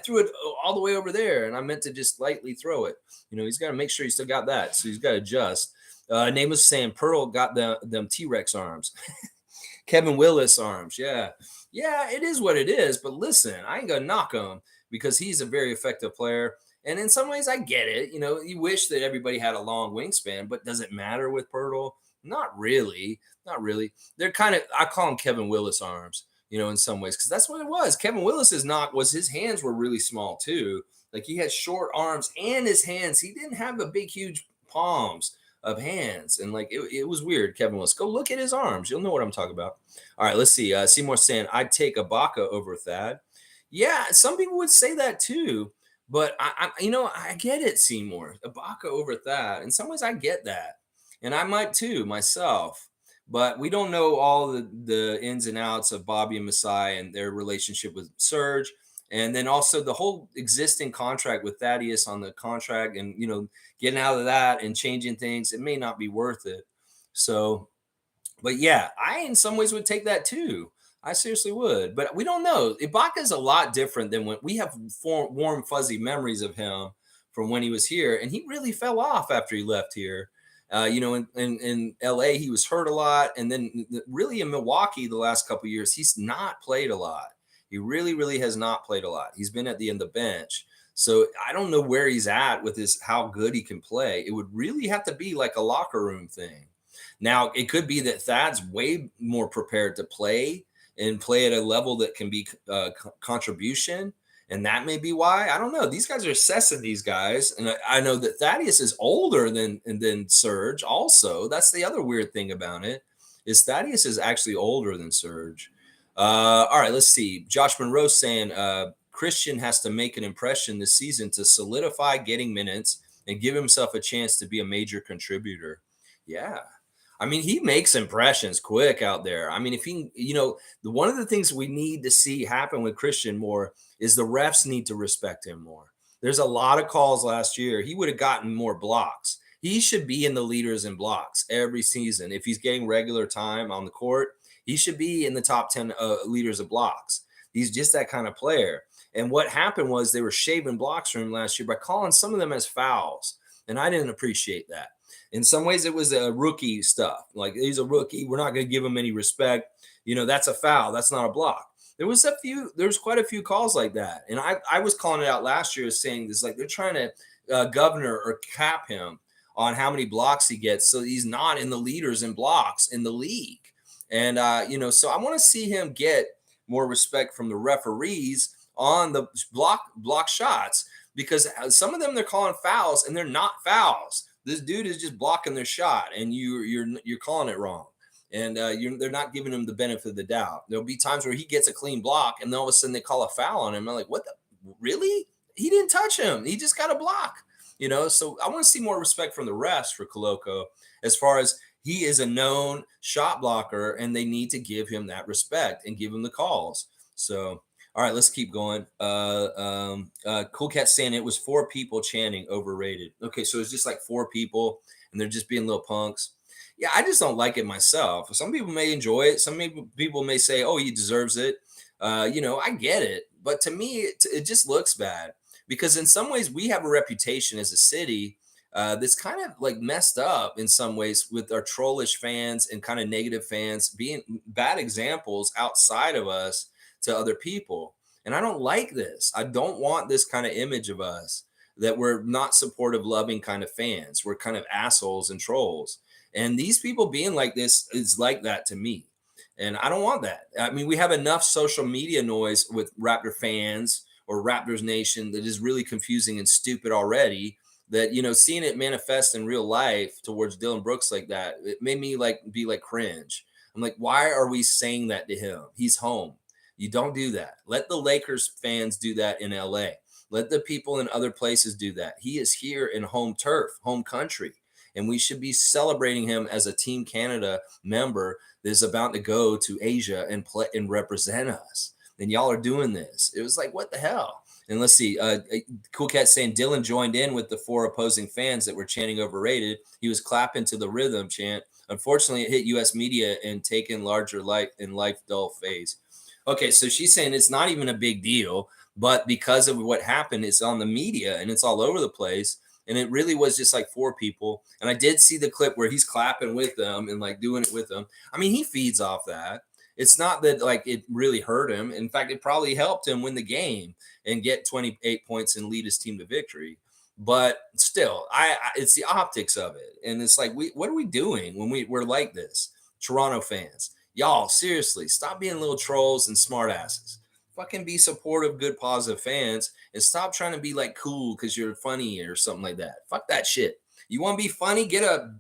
threw it all the way over there and I meant to just lightly throw it. He's got to make sure he still got that. So he's got to adjust. Name was saying Pearl got them T-Rex arms. Kevin Willis arms. Yeah, it is what it is. But listen, I ain't going to knock him because he's a very effective player. And in some ways, I get it. You wish that everybody had a long wingspan, but does it matter with Pearl? Not really. They're kind of, I call them Kevin Willis arms, in some ways, because that's what it was. Kevin Willis's his hands were really small too. Like he had short arms and his hands. He didn't have the big, huge palms of hands. And like, it was weird. Kevin Willis, go look at his arms. You'll know what I'm talking about. All right, let's see. Seymour saying, I'd take Ibaka over Thad. Yeah, some people would say that too. But I get it, Seymour. Ibaka over Thad. In some ways, I get that. And I might too myself. But we don't know all the ins and outs of Bobby and Masai and their relationship with Serge. And then also the whole existing contract with Thaddeus on the contract, and getting out of that and changing things, it may not be worth it. So, but yeah, I in some ways would take that too. I seriously would, but we don't know. Ibaka is a lot different than when we have warm, fuzzy memories of him from when he was here, and he really fell off after he left here. In LA, he was hurt a lot, and then really in Milwaukee the last couple of years, he's not played a lot. He really, really has not played a lot. He's been at the end of the bench. So I don't know where he's at with his how good he can play. It would really have to be like a locker room thing. Now, it could be that Thad's way more prepared to play and play at a level that can be contribution. And that may be why. I don't know. These guys are assessing these guys. And I know that Thaddeus is older than Serge also. That's the other weird thing about it is Thaddeus is actually older than Serge. All right, let's see. Josh Monroe saying Christian has to make an impression this season to solidify getting minutes and give himself a chance to be a major contributor. Yeah. I mean, he makes impressions quick out there. I mean, if he, one of the things we need to see happen with Christian more is the refs need to respect him more. There's a lot of calls last year. He would have gotten more blocks. He should be in the leaders in blocks every season. If he's getting regular time on the court, he should be in the top 10 leaders of blocks. He's just that kind of player. And what happened was they were shaving blocks from him last year by calling some of them as fouls. And I didn't appreciate that. In some ways, it was a rookie stuff. Like, he's a rookie. We're not going to give him any respect. That's a foul. That's not a block. There's quite a few calls like that. And I was calling it out last year saying this, like, they're trying to governor or cap him on how many blocks he gets. So he's not in the leaders in blocks in the league. And, so I want to see him get more respect from the referees on the block shots, because some of them they're calling fouls and they're not fouls. This dude is just blocking their shot, and you're calling it wrong, and they're not giving him the benefit of the doubt. There'll be times where he gets a clean block, and then all of a sudden they call a foul on him. I'm like, what the really? He didn't touch him. He just got a block. So I want to see more respect from the refs for Koloko, as far as he is a known shot blocker, and they need to give him that respect and give him the calls. So. All right, let's keep going. Cool Cat saying it was 4 people chanting overrated. Okay, so it's just like 4 people, and they're just being little punks. Yeah, I just don't like it myself. Some people may enjoy it. Some people may say, "Oh, he deserves it." I get it, but to me, it just looks bad, because in some ways we have a reputation as a city that's kind of like messed up in some ways, with our trollish fans and kind of negative fans being bad examples outside of us to other people. And I don't like this. I don't want this kind of image of us, that we're not supportive, loving kind of fans. We're kind of assholes and trolls. And these people being like this is like that to me. And I don't want that. I mean, we have enough social media noise with Raptor fans or Raptors Nation that is really confusing and stupid already, that, seeing it manifest in real life towards Dylan Brooks like that, it made me be cringe. I'm like, why are we saying that to him? He's home. You don't do that. Let the Lakers fans do that in LA. Let the people in other places do that. He is here in home turf, home country, and we should be celebrating him as a Team Canada member that is about to go to Asia and play and represent us. And y'all are doing this. It was like, what the hell? And let's see. Cool Cat saying Dylan joined in with the 4 opposing fans that were chanting overrated. He was clapping to the rhythm chant. Unfortunately, it hit U.S. media and taken larger life dull phase. Okay, so she's saying it's not even a big deal, but because of what happened, it's on the media and it's all over the place. And it really was just like 4 people. And I did see the clip where he's clapping with them and doing it with them. I mean, he feeds off that. It's not that it really hurt him. In fact, it probably helped him win the game and get 28 points and lead his team to victory. But still, it's the optics of it. And it's like, what are we doing when we're like this? Toronto fans. Y'all, seriously, stop being little trolls and smartasses. Fucking be supportive, good, positive fans, and stop trying to be cool because you're funny or something like that. Fuck that shit. You want to be funny? Get a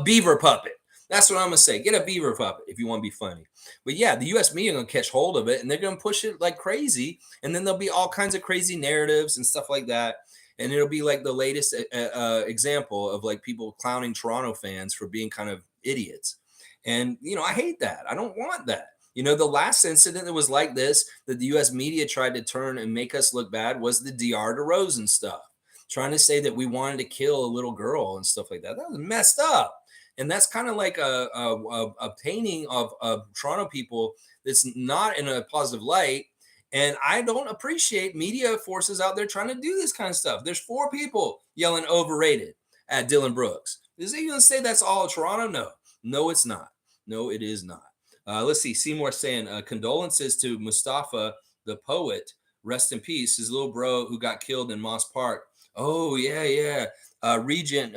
beaver puppet. That's what I'm going to say. Get a beaver puppet if you want to be funny. But yeah, the U.S. media are going to catch hold of it, and they're going to push it like crazy. And then there'll be all kinds of crazy narratives and stuff like that. And it'll be like the latest example of people clowning Toronto fans for being kind of idiots. And, I hate that. I don't want that. The last incident that was like this that the US media tried to turn and make us look bad was the DR DeRozan stuff, trying to say that we wanted to kill a little girl and stuff like that. That was messed up. And that's kind of like a painting of Toronto people that's not in a positive light. And I don't appreciate media forces out there trying to do this kind of stuff. There's four people yelling overrated at Dylan Brooks. Is he going to say that's all of Toronto? No, no, it's not. No, it is not. Let's see. Seymour saying condolences to Mustafa, the poet. Rest in peace. His little bro who got killed in Moss Park. Oh, yeah, yeah. Regent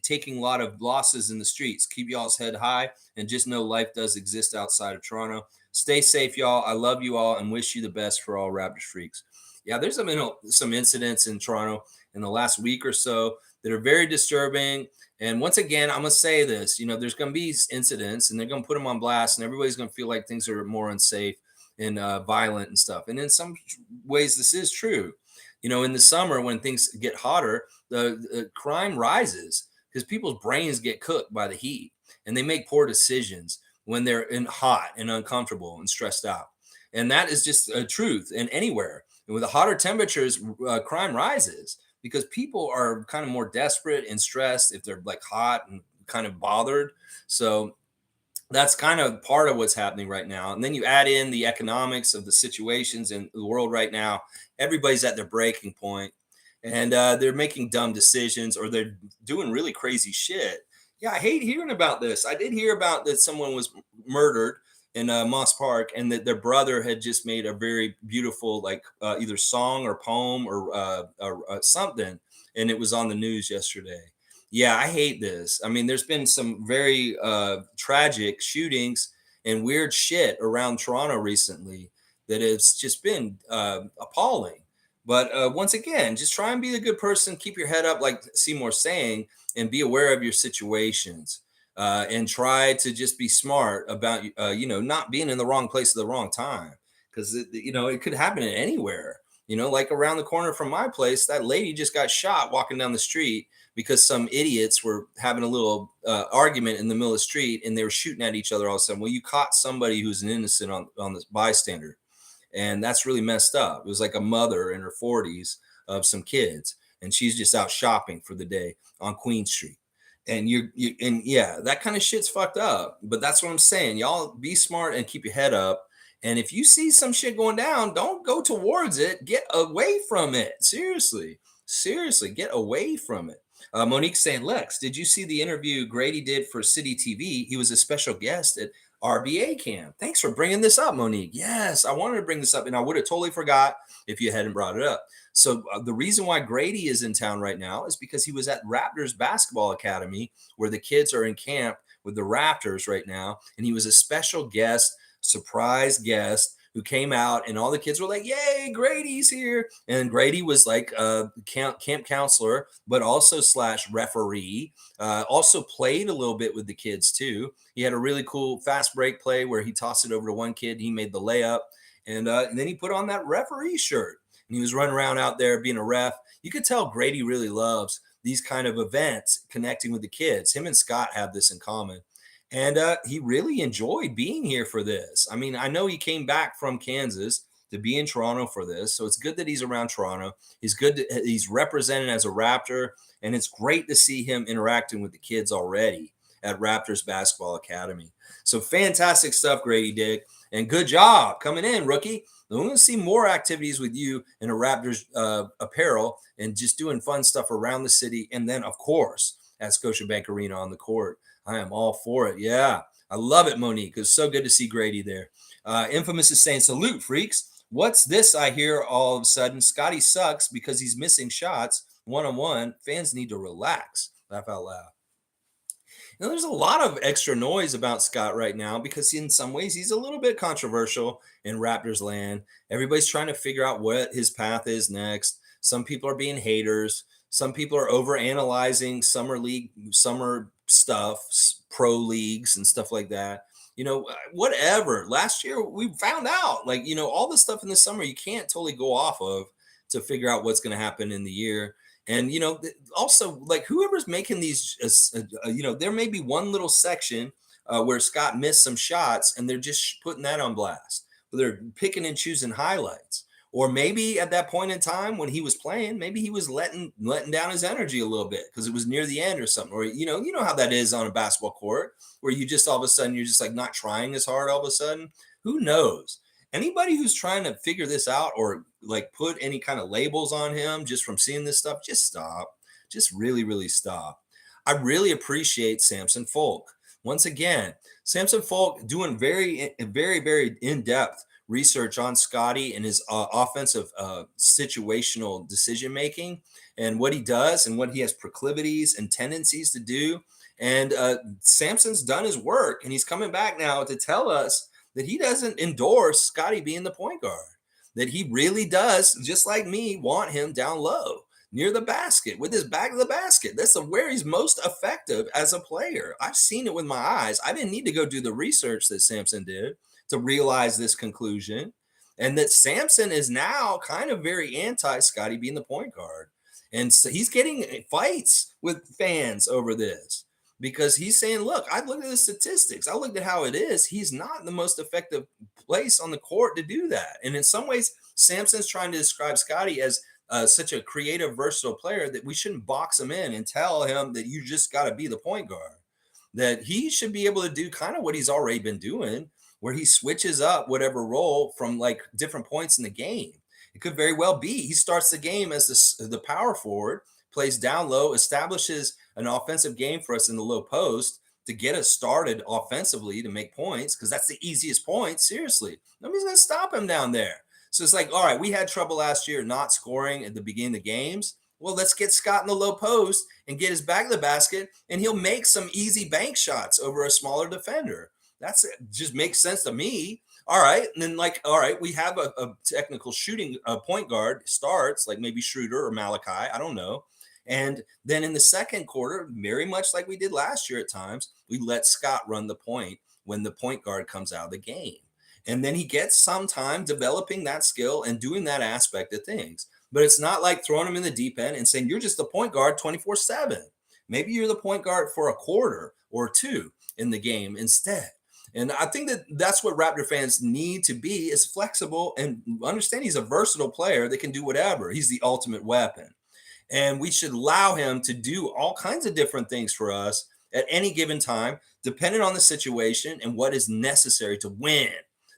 taking a lot of losses in the streets. Keep y'all's head high and just know life does exist outside of Toronto. Stay safe, y'all. I love you all and wish you the best for all Raptors freaks. Yeah, there's some incidents in Toronto in the last week or so that are very disturbing. And once again, I'm going to say this, there's going to be incidents and they're going to put them on blast and everybody's going to feel like things are more unsafe and violent and stuff. And in some ways, this is true. In the summer when things get hotter, the crime rises because people's brains get cooked by the heat and they make poor decisions when they're hot and uncomfortable and stressed out. And that is just a truth and anywhere. And with the hotter temperatures, crime rises because people are kind of more desperate and stressed if they're like hot and kind of bothered. So that's kind of part of what's happening right now. And then you add in the economics of the situations in the world right now. Everybody's at their breaking point and they're making dumb decisions or they're doing really crazy shit. Yeah, I hate hearing about this. I did hear about that someone was murdered in Moss Park and that their brother had just made a very beautiful, like either song or poem or something. And it was on the news yesterday. Yeah, I hate this. I mean, there's been some very tragic shootings and weird shit around Toronto recently that has just been appalling. But once again, just try and be a good person, keep your head up, like Seymour's saying, and be aware of your situations. And try to just be smart about, not being in the wrong place at the wrong time. Because, it could happen anywhere. Like around the corner from my place, that lady just got shot walking down the street because some idiots were having a little argument in the middle of the street and they were shooting at each other all of a sudden. Well, you caught somebody who's an innocent on the bystander. And that's really messed up. It was like a mother in her 40s of some kids, and she's just out shopping for the day on Queen Street. And yeah, that kind of shit's fucked up. But that's what I'm saying. Y'all be smart and keep your head up. And if you see some shit going down, don't go towards it. Get away from it. Seriously. Seriously, get away from it. Monique saying, Lex, did you see the interview Grady did for City TV? He was a special guest at RBA camp. Thanks for bringing this up, Monique. Yes, I wanted to bring this up, and I would have totally forgot if you hadn't brought it up. So the reason why Grady is in town right now is because he was at Raptors Basketball Academy, where the kids are in camp with the Raptors right now, and he was a special guest, surprise guest who came out, and all the kids were like, "Yay, Grady's here!" And Grady was like a camp counselor, but also slash referee. Also played a little bit with the kids too. He had a really cool fast break play where he tossed it over to one kid, he made the layup, and then he put on that referee shirt, and he was running around out there being a ref. You could tell Grady really loves these kind of events, connecting with the kids. Him and Scott have this in common. And he really enjoyed being here for this. I mean, I know he came back from Kansas to be in Toronto for this. So it's good that he's around Toronto. He's represented as a Raptor. And it's great to see him interacting with the kids already at Raptors Basketball Academy. So fantastic stuff, Grady Dick. And good job coming in, rookie. We're going to see more activities with you in a Raptors apparel and just doing fun stuff around the city. And then, of course, at Scotiabank Arena on the court. I am all for it. Yeah, I love it, Monique. It's so good to see Grady there. Infamous is saying, salute, freaks. What's this I hear all of a sudden? Scotty sucks because he's missing shots one-on-one. Fans need to relax. Laugh out loud. There's a lot of extra noise about Scott right now because in some ways he's a little bit controversial in Raptors land. Everybody's trying to figure out what his path is next. Some people are being haters. Some people are over analyzing summer stuff, pro leagues and stuff like that. Whatever. Last year we found out, like, all the stuff in the summer you can't totally go off of to figure out what's going to happen in the year. And, also, like, whoever's making these, there may be one little section where Scott missed some shots and they're just putting that on blast. They're picking and choosing highlights. Or maybe at that point in time when he was playing, maybe he was letting down his energy a little bit because it was near the end or something. Or you know how that is on a basketball court, where you just all of a sudden you're just like not trying as hard all of a sudden. Who knows? Anybody who's trying to figure this out or like put any kind of labels on him just from seeing this stuff, just stop. Just really, really stop. I really appreciate Samson Folk. Once again, Samson Folk doing very in-depth research on Scotty and his offensive situational decision making and what he does and what he has proclivities and tendencies to do. And Samson's done his work, and he's coming back now to tell us that he doesn't endorse Scotty being the point guard. That he really does, just like me, want him down low near the basket with his back to the basket. That's where he's most effective as a player. I've seen it with my eyes. I didn't need to go do the research that Samson did to realize this conclusion. And that Samson is now kind of very anti Scotty being the point guard. And so he's getting fights with fans over this because he's saying, look, I looked at the statistics. I looked at how it is. He's not the most effective place on the court to do that. And in some ways, Samson's trying to describe Scotty as such a creative, versatile player that we shouldn't box him in and tell him that you just got to be the point guard. That he should be able to do kind of what he's already been doing, where he switches up whatever role from like different points in the game. It could very well be he starts the game as the power forward, plays down low, establishes an offensive game for us in the low post to get us started offensively to make points, because that's the easiest point. Seriously, nobody's going to stop him down there. So it's like, all right, we had trouble last year not scoring at the beginning of the games. Well, let's get Scott in the low post and get his back to the basket, and he'll make some easy bank shots over a smaller defender. That's it. Just makes sense to me. All right. And then, like, all right, we have a technical shooting point guard starts, like maybe Schroeder or Malachi. I don't know. And then in the second quarter, very much like we did last year at times, we let Scott run the point when the point guard comes out of the game. And then he gets some time developing that skill and doing that aspect of things. But it's not like throwing him in the deep end and saying, you're just the point guard 24/7. Maybe you're the point guard for a quarter or two in the game instead. And I think that that's what Raptor fans need to be, is flexible and understand he's a versatile player that can do whatever. He's the ultimate weapon. And we should allow him to do all kinds of different things for us at any given time, depending on the situation and what is necessary to win.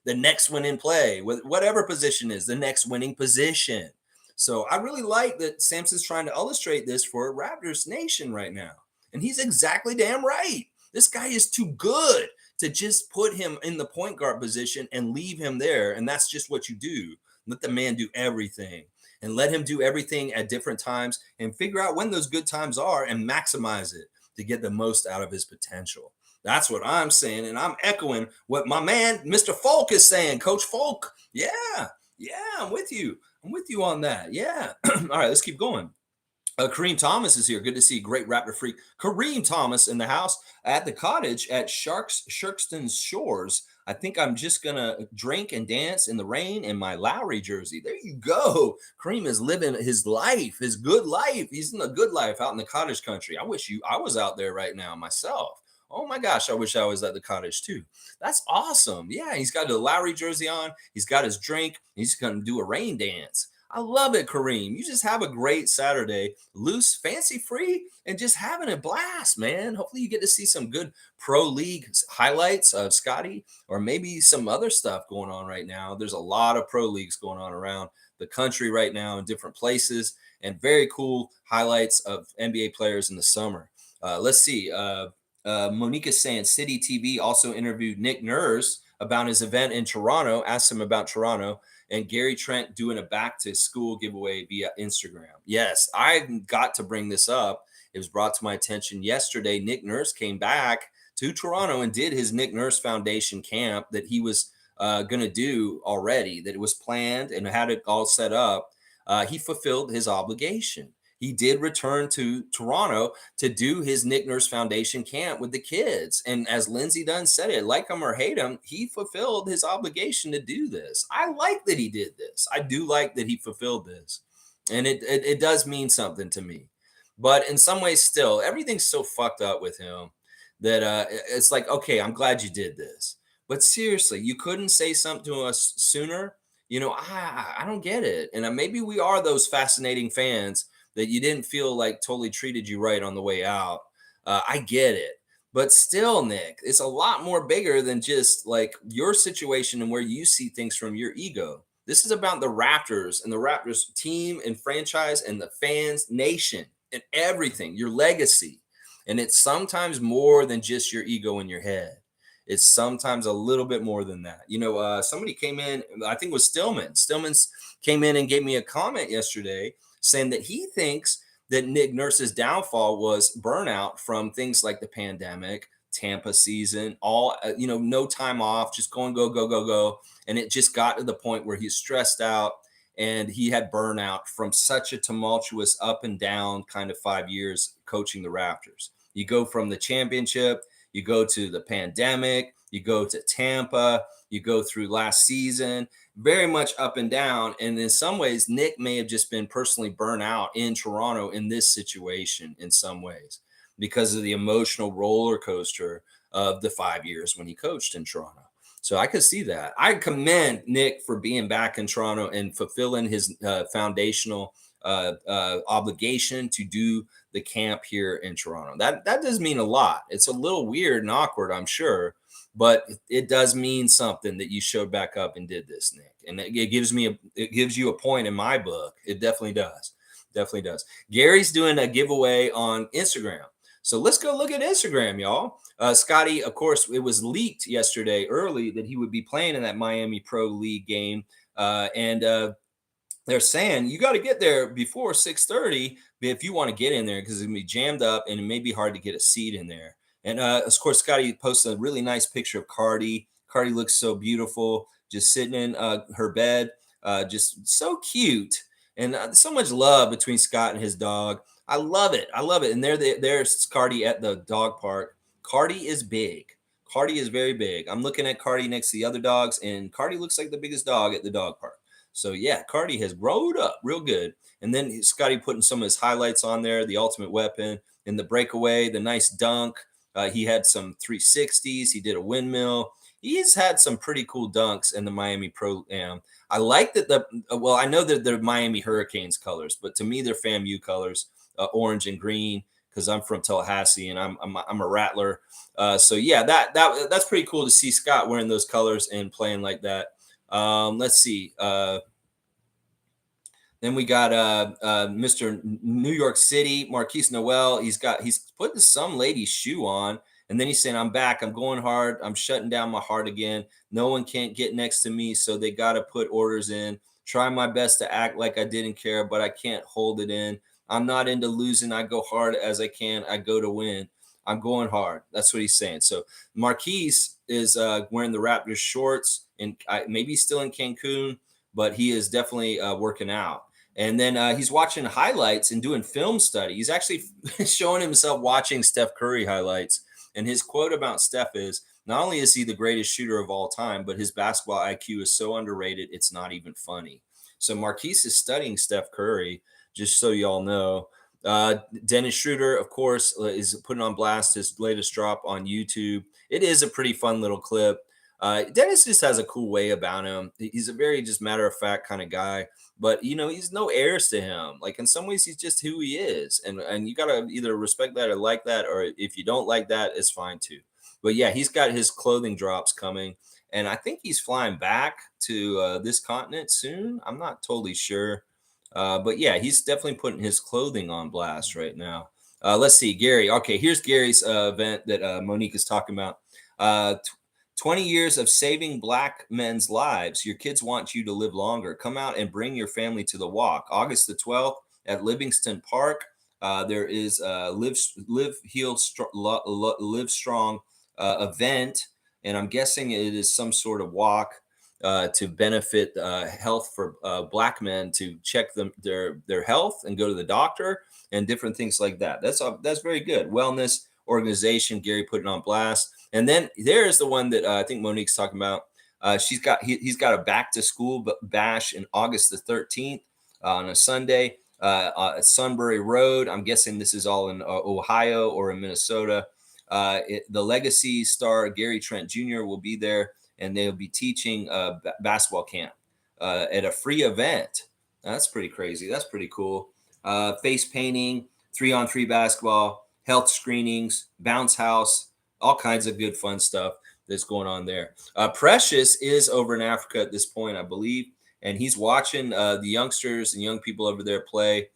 The next one in play, whatever position is, the next winning position. So I really like that Samson's trying to illustrate this for Raptors Nation right now. And he's exactly damn right. This guy is too good to just put him in the point guard position and leave him there. And that's just what you do. Let the man do everything, and let him do everything at different times and figure out when those good times are and maximize it to get the most out of his potential. That's what I'm saying. And I'm echoing what my man, Mr. Folk, is saying. Coach Folk. Yeah. Yeah. I'm with you. I'm with you on that. Yeah. All right. Let's keep going. Kareem Thomas is here. Good to see great Raptor freak Kareem Thomas in the house at the cottage at Sharkston's Shores. I think I'm just gonna drink and dance in the rain in my Lowry jersey. There you go. Kareem is living his life, his good life. He's in the good life out in the cottage country. I was out there right now myself. Oh my gosh, I wish I was at the cottage too. That's awesome. Yeah, he's got the Lowry jersey on. He's got his drink. He's gonna do a rain dance. I love it, Kareem. You just have a great Saturday, loose, fancy free, and just having a blast, man. Hopefully, you get to see some good pro league highlights of Scotty, or maybe some other stuff going on right now. There's a lot of pro leagues going on around the country right now in different places, and very cool highlights of NBA players in the summer. Let's see. Monique is saying City TV also interviewed Nick Nurse about his event in Toronto, asked him about Toronto, and Gary Trent doing a back to school giveaway via Instagram. Yes, I got to bring this up. It was brought to my attention yesterday. Nick Nurse came back to Toronto and did his Nick Nurse Foundation camp that he was going to do already, that it was planned and had it all set up. He fulfilled his obligation. He did return to Toronto to do his Nick Nurse Foundation camp with the kids. And as Lindsey Dunn said it, like him or hate him, he fulfilled his obligation to do this. I like that he did this. I do like that he fulfilled this. And it does mean something to me. But in some ways, still, everything's so fucked up with him that it's like, okay, I'm glad you did this, but seriously, you couldn't say something to us sooner. I don't get it. And maybe we are those fascinating fans that you didn't feel like totally treated you right on the way out. I get it. But still, Nick, it's a lot more bigger than just like your situation and where you see things from your ego. This is about the Raptors and the Raptors team and franchise and the fans, nation, and everything, your legacy. And it's sometimes more than just your ego in your head. It's sometimes a little bit more than that. Somebody came in, I think it was Stillman. Stillman's came in and gave me a comment yesterday saying that he thinks that Nick Nurse's downfall was burnout from things like the pandemic, Tampa season, all, no time off, just going, go, go, go, go. And it just got to the point where he's stressed out and he had burnout from such a tumultuous up and down kind of 5 years coaching the Raptors. You go from the championship, you go to the pandemic, you go to Tampa, you go through last season, very much up and down. And in some ways, Nick may have just been personally burnt out in Toronto in this situation in some ways because of the emotional roller coaster of the 5 years when he coached in Toronto. So I could see that. I commend Nick for being back in Toronto and fulfilling his foundational obligation to do the camp here in Toronto. That does mean a lot. It's a little weird and awkward, I'm sure, but it does mean something that you showed back up and did this, Nick. And it gives you a point in my book. It definitely does. Definitely does. Gary's doing a giveaway on Instagram. So let's go look at Instagram, y'all. Scotty, of course, it was leaked yesterday early that he would be playing in that Miami Pro League game. And they're saying you got to get there before 6:30 if you want to get in there because it's going to be jammed up and it may be hard to get a seat in there. And of course, Scotty posted a really nice picture of Cardi. Cardi looks so beautiful, just sitting in her bed, just so cute. And so much love between Scott and his dog. I love it. I love it. And there's Cardi at the dog park. Cardi is big. Cardi is very big. I'm looking at Cardi next to the other dogs, and Cardi looks like the biggest dog at the dog park. So yeah, Cardi has grown up real good. And then Scotty putting some of his highlights on there, the ultimate weapon in the breakaway, the nice dunk. He had some 360s. He did a windmill. He's had some pretty cool dunks in the Miami Pro Am. I like that I know that they're Miami Hurricanes colors, but to me, they're FAMU colors, orange and green, because I'm from Tallahassee and I'm a Rattler. So yeah, that's pretty cool to see Scott wearing those colors and playing like that. Let's see. Then we got Mr. New York City, Marquise Noel. He's putting some lady's shoe on, and then he's saying, "I'm back. I'm going hard. I'm shutting down my heart again. No one can't get next to me, so they got to put orders in. Try my best to act like I didn't care, but I can't hold it in. I'm not into losing. I go hard as I can. I go to win. I'm going hard." That's what he's saying. So Marquise is wearing the Raptors shorts, and maybe still in Cancun, but he is definitely working out. And then he's watching highlights and doing film study. He's actually showing himself watching Steph Curry highlights. And his quote about Steph is, not only is he the greatest shooter of all time, but his basketball IQ is so underrated, it's not even funny. So Marquise is studying Steph Curry, just so y'all know. Dennis Schroeder, of course, is putting on blast his latest drop on YouTube. It is a pretty fun little clip. Dennis just has a cool way about him. He's a very just matter of fact kind of guy, but he's no airs to him. Like in some ways, he's just who he is, and you gotta either respect that or like that, or if you don't like that, it's fine too. But yeah, he's got his clothing drops coming, and I think he's flying back to this continent soon. I'm not totally sure, but yeah, he's definitely putting his clothing on blast right now. Let's see, Gary. Okay, here's Gary's event that Monique is talking about. 20 years of saving Black men's lives. Your kids want you to live longer. Come out and bring your family to the walk. August the 12th at Livingston Park. There is a Live Strong event, and I'm guessing it is some sort of walk to benefit health for Black men, to check their health and go to the doctor and different things like that. That's very good. Wellness organization. Gary put it on blast. And then there's the one that I think Monique's talking about. He's got a back to school bash in August the 13th on a Sunday at Sunbury Road. I'm guessing this is all in Ohio or in Minnesota. The legacy star Gary Trent Jr. will be there, and they'll be teaching basketball camp at a free event. That's pretty crazy. That's pretty cool. Face painting, 3-on-3 basketball, health screenings, bounce house, all kinds of good fun stuff that's going on there. Precious is over in Africa at this point, I believe, and he's watching the youngsters and young people over there play.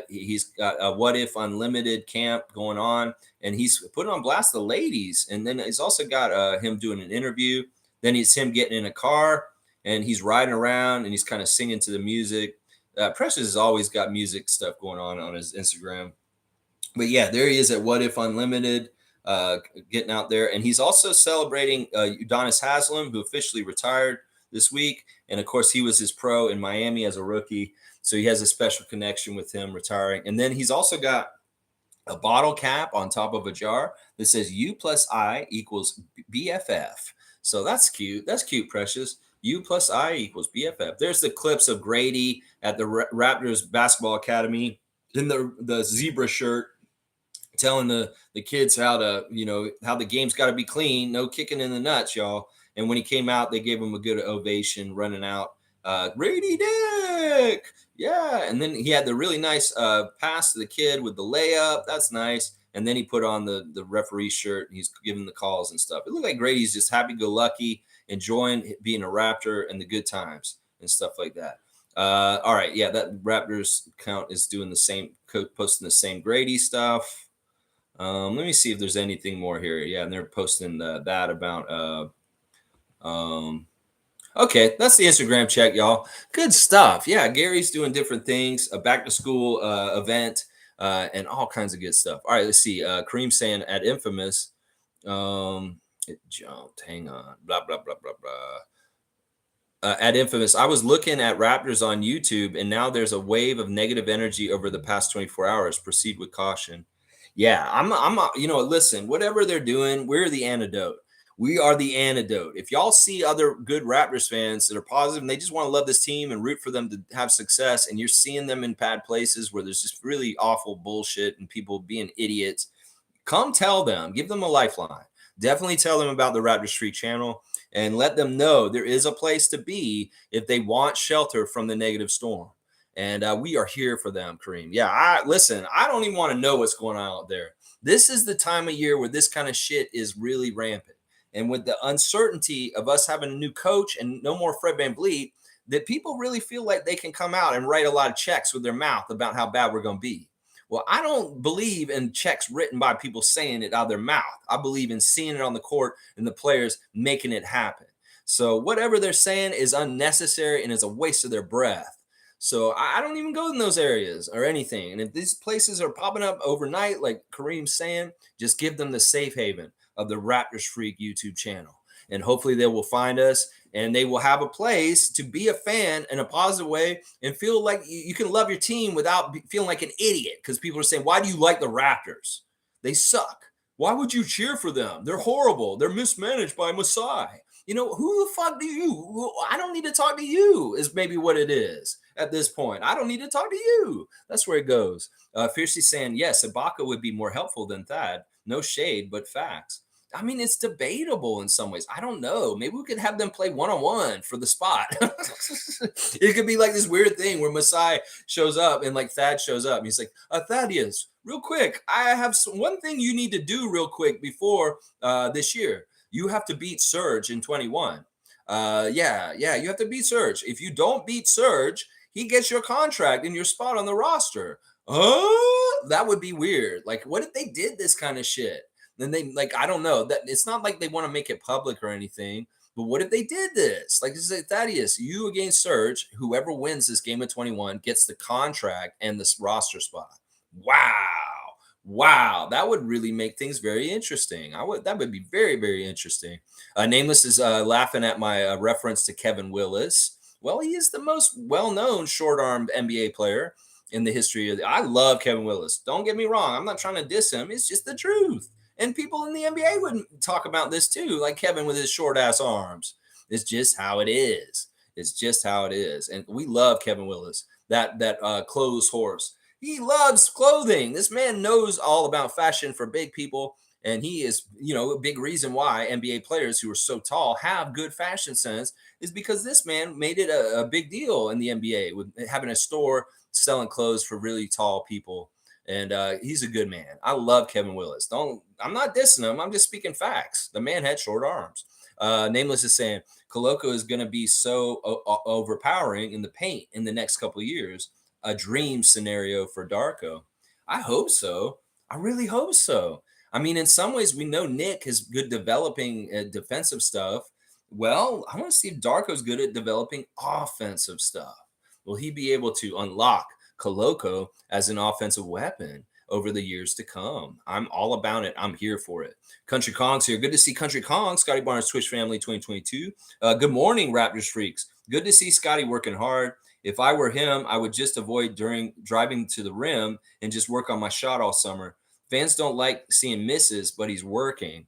He's got a What If Unlimited camp going on, and he's putting on blast the ladies. And then he's also got him doing an interview. Then it's him getting in a car and he's riding around and he's kind of singing to the music. Precious has always got music stuff going on his Instagram. But yeah, there he is at What If Unlimited, getting out there. And he's also celebrating Udonis Haslem, who officially retired this week. And of course, he was his pro in Miami as a rookie. So he has a special connection with him retiring. And then he's also got a bottle cap on top of a jar that says U plus I equals BFF. So that's cute. That's cute, Precious. U plus I equals BFF. There's the clips of Grady at the Raptors Basketball Academy in the zebra shirt, telling the kids how the game's got to be clean, no kicking in the nuts, y'all. And when he came out, they gave him a good ovation running out. Grady Dick, yeah. And then he had the really nice pass to the kid with the layup. That's nice. And then he put on the referee shirt and he's giving the calls and stuff. It looked like Grady's just happy-go-lucky, enjoying being a Raptor and the good times and stuff like that. All right, yeah, that Raptors account is doing the same, posting the same Grady stuff. Let me see if there's anything more here. Yeah, and they're posting that about okay, that's the Instagram check, y'all. Good stuff. Yeah, Gary's doing different things, a back to school event, and all kinds of good stuff. All right, let's see. Kareem saying at Infamous, it jumped. Hang on. Blah, blah, blah, blah, blah. At Infamous, I was looking at Raptors on YouTube, and now there's a wave of negative energy over the past 24 hours. Proceed with caution. Yeah, listen, whatever they're doing, we're the antidote. We are the antidote. If y'all see other good Raptors fans that are positive and they just want to love this team and root for them to have success, and you're seeing them in bad places where there's just really awful bullshit and people being idiots, come tell them, give them a lifeline. Definitely tell them about the Raptor Street channel and let them know there is a place to be if they want shelter from the negative storm. And we are here for them, Kareem. Yeah, I don't even want to know what's going on out there. This is the time of year where this kind of shit is really rampant. And with the uncertainty of us having a new coach and no more Fred VanVleet, that people really feel like they can come out and write a lot of checks with their mouth about how bad we're going to be. Well, I don't believe in checks written by people saying it out of their mouth. I believe in seeing it on the court and the players making it happen. So whatever they're saying is unnecessary and is a waste of their breath. So I don't even go in those areas or anything. And if these places are popping up overnight, like Kareem's saying, just give them the safe haven of the Raptors Freak YouTube channel. And hopefully they will find us and they will have a place to be a fan in a positive way and feel like you can love your team without feeling like an idiot. Because people are saying, why do you like the Raptors? They suck. Why would you cheer for them? They're horrible. They're mismanaged by Masai. You know, who the fuck do you? I don't need to talk to you is maybe what it is at this point. I don't need to talk to you. That's where it goes. Fiercely saying, yes, Ibaka would be more helpful than Thad. No shade, but facts. I mean, it's debatable in some ways. I don't know. Maybe we could have them play one-on-one for the spot. It could be like this weird thing where Masai shows up and like Thad shows up. And he's like, Thaddeus, real quick, I have one thing you need to do real quick before this year. You have to beat Serge in 21. Yeah, you have to beat Serge. If you don't beat Serge, he gets your contract and your spot on the roster. Oh, that would be weird. Like, what if they did this kind of shit? Then they I don't know, that it's not like they want to make it public or anything, but what if they did this? Like, this is Thaddeus, you against Serge, whoever wins this game of 21 gets the contract and this roster spot. Wow, that would really make things very interesting. That would be very, very interesting. Nameless is laughing at my reference to Kevin Willis. Well, he is the most well-known short-armed NBA player in the history of I love Kevin Willis. Don't get me wrong. I'm not trying to diss him. It's just the truth. And people in the NBA would talk about this too, like Kevin with his short-ass arms. It's just how it is. It's just how it is. And we love Kevin Willis, that clothes horse. He loves clothing. This man knows all about fashion for big people. And he is, a big reason why NBA players who are so tall have good fashion sense is because this man made it a big deal in the NBA with having a store selling clothes for really tall people. And he's a good man. I love Kevin Willis. I'm not dissing him. I'm just speaking facts. The man had short arms. Nameless is saying Koloko is going to be so overpowering in the paint in the next couple of years. A dream scenario for Darko. I hope so. I really hope so. I mean, in some ways, we know Nick is good developing defensive stuff. Well, I want to see if Darko's good at developing offensive stuff. Will he be able to unlock Koloko as an offensive weapon over the years to come? I'm all about it. I'm here for it. Country Kong's here. Good to see Country Kong, Scotty Barnes Twitch family 2022. Good morning, Raptors freaks. Good to see Scotty working hard. If I were him, I would just avoid during driving to the rim and just work on my shot all summer. Fans don't like seeing misses, but he's working.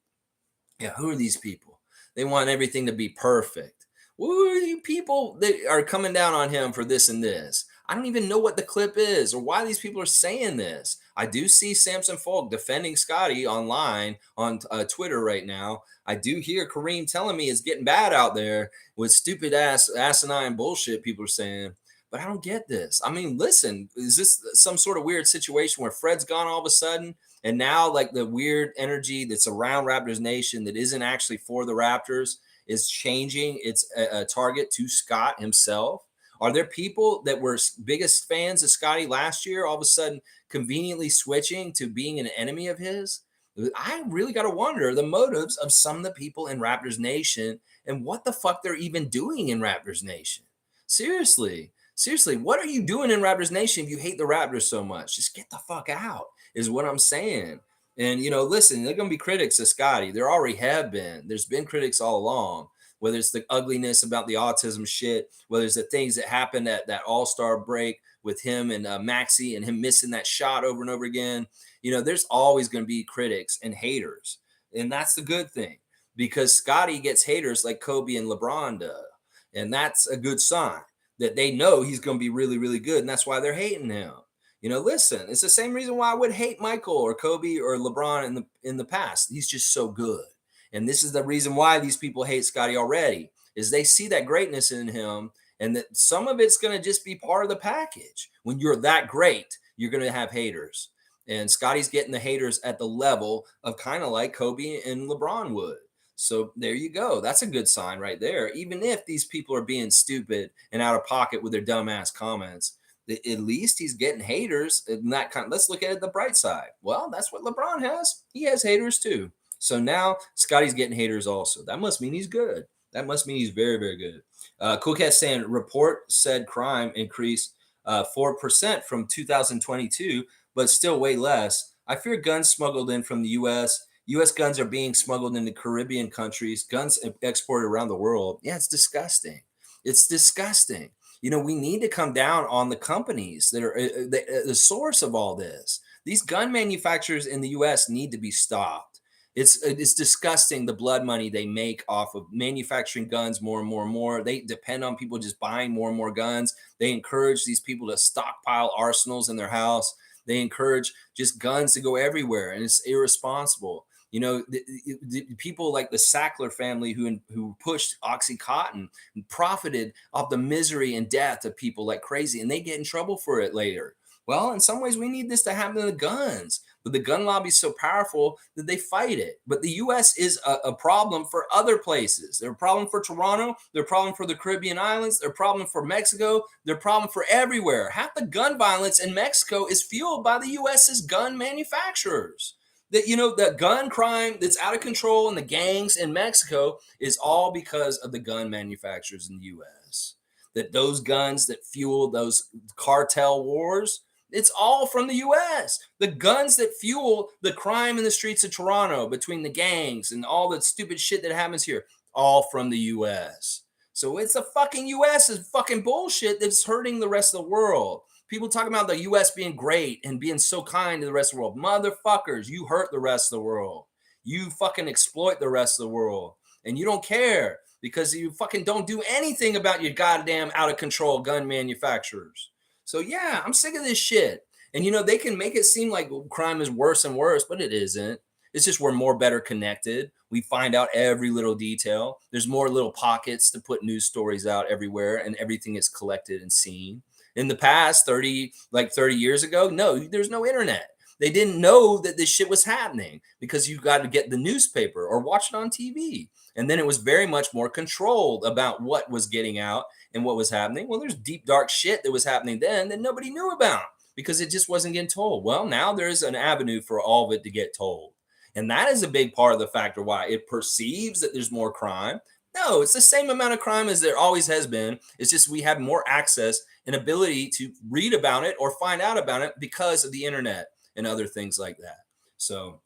Yeah, who are these people? They want everything to be perfect. Who are you people that are coming down on him for this and this? I don't even know what the clip is or why these people are saying this. I do see Samson Folk defending Scotty online on Twitter right now. I do hear Kareem telling me it's getting bad out there with stupid asinine bullshit people are saying. But I don't get this. I mean, listen, is this some sort of weird situation where Fred's gone all of a sudden? And now, like the weird energy that's around Raptors Nation that isn't actually for the Raptors is changing its a target to Scott himself. Are there people that were biggest fans of Scotty last year all of a sudden conveniently switching to being an enemy of his? I really got to wonder the motives of some of the people in Raptors Nation and what the fuck they're even doing in Raptors Nation. Seriously, what are you doing in Raptors Nation if you hate the Raptors so much? Just get the fuck out, is what I'm saying. And, listen, they're going to be critics of Scotty. There already have been. There's been critics all along, whether it's the ugliness about the autism shit, whether it's the things that happened at that all-star break with him and Maxey and him missing that shot over and over again. There's always going to be critics and haters. And that's the good thing because Scotty gets haters like Kobe and LeBron do. And that's a good sign that they know he's going to be really, really good. And that's why they're hating him. Listen, it's the same reason why I would hate Michael or Kobe or LeBron in the past. He's just so good. And this is the reason why these people hate Scotty already, is they see that greatness in him and that some of it's going to just be part of the package. When you're that great, you're going to have haters. And Scotty's getting the haters at the level of kind of like Kobe and LeBron would. So there you go. That's a good sign right there. Even if these people are being stupid and out of pocket with their dumbass comments, at least he's getting haters. And that kind of, let's look at it the bright side. Well, that's what LeBron has. He has haters too. So now Scotty's getting haters also. That must mean he's good. That must mean he's very, very good. Cool Cat saying report said crime increased 4% from 2022, but still way less. I fear guns smuggled in from the U.S. U.S. guns are being smuggled into Caribbean countries, guns exported around the world. Yeah, it's disgusting. It's disgusting. We need to come down on the companies that are the source of all this. These gun manufacturers in the U.S. need to be stopped. It's disgusting the blood money they make off of manufacturing guns more and more and more. They depend on people just buying more and more guns. They encourage these people to stockpile arsenals in their house. They encourage just guns to go everywhere, and it's irresponsible. The people like the Sackler family who pushed OxyContin and profited off the misery and death of people like crazy, and they get in trouble for it later. Well, in some ways, we need this to happen to the guns, but the gun lobby is so powerful that they fight it. But the U.S. is a problem for other places. They're a problem for Toronto. They're a problem for the Caribbean islands. They're a problem for Mexico. They're a problem for everywhere. Half the gun violence in Mexico is fueled by the U.S.'s gun manufacturers. That the gun crime that's out of control in the gangs in Mexico is all because of the gun manufacturers in the U.S. That those guns that fuel those cartel wars, it's all from the U.S. The guns that fuel the crime in the streets of Toronto between the gangs and all the stupid shit that happens here, all from the U.S. So it's the fucking U.S. is fucking bullshit that's hurting the rest of the world. People talking about the U.S. being great and being so kind to the rest of the world. Motherfuckers, you hurt the rest of the world. You fucking exploit the rest of the world. And you don't care because you fucking don't do anything about your goddamn out of control gun manufacturers. So yeah, I'm sick of this shit. And they can make it seem like crime is worse and worse, but it isn't. It's just we're more better connected. We find out every little detail. There's more little pockets to put news stories out everywhere, and everything is collected and seen. In the past, 30 years ago, no, there's no internet. They didn't know that this shit was happening because you got to get the newspaper or watch it on TV. And then it was very much more controlled about what was getting out and what was happening. Well, there's deep, dark shit that was happening then that nobody knew about because it just wasn't getting told. Well, now there's an avenue for all of it to get told. And that is a big part of the factor why it perceives that there's more crime. No, it's the same amount of crime as there always has been. It's just we have more access and ability to read about it or find out about it because of the internet and other things like that. So,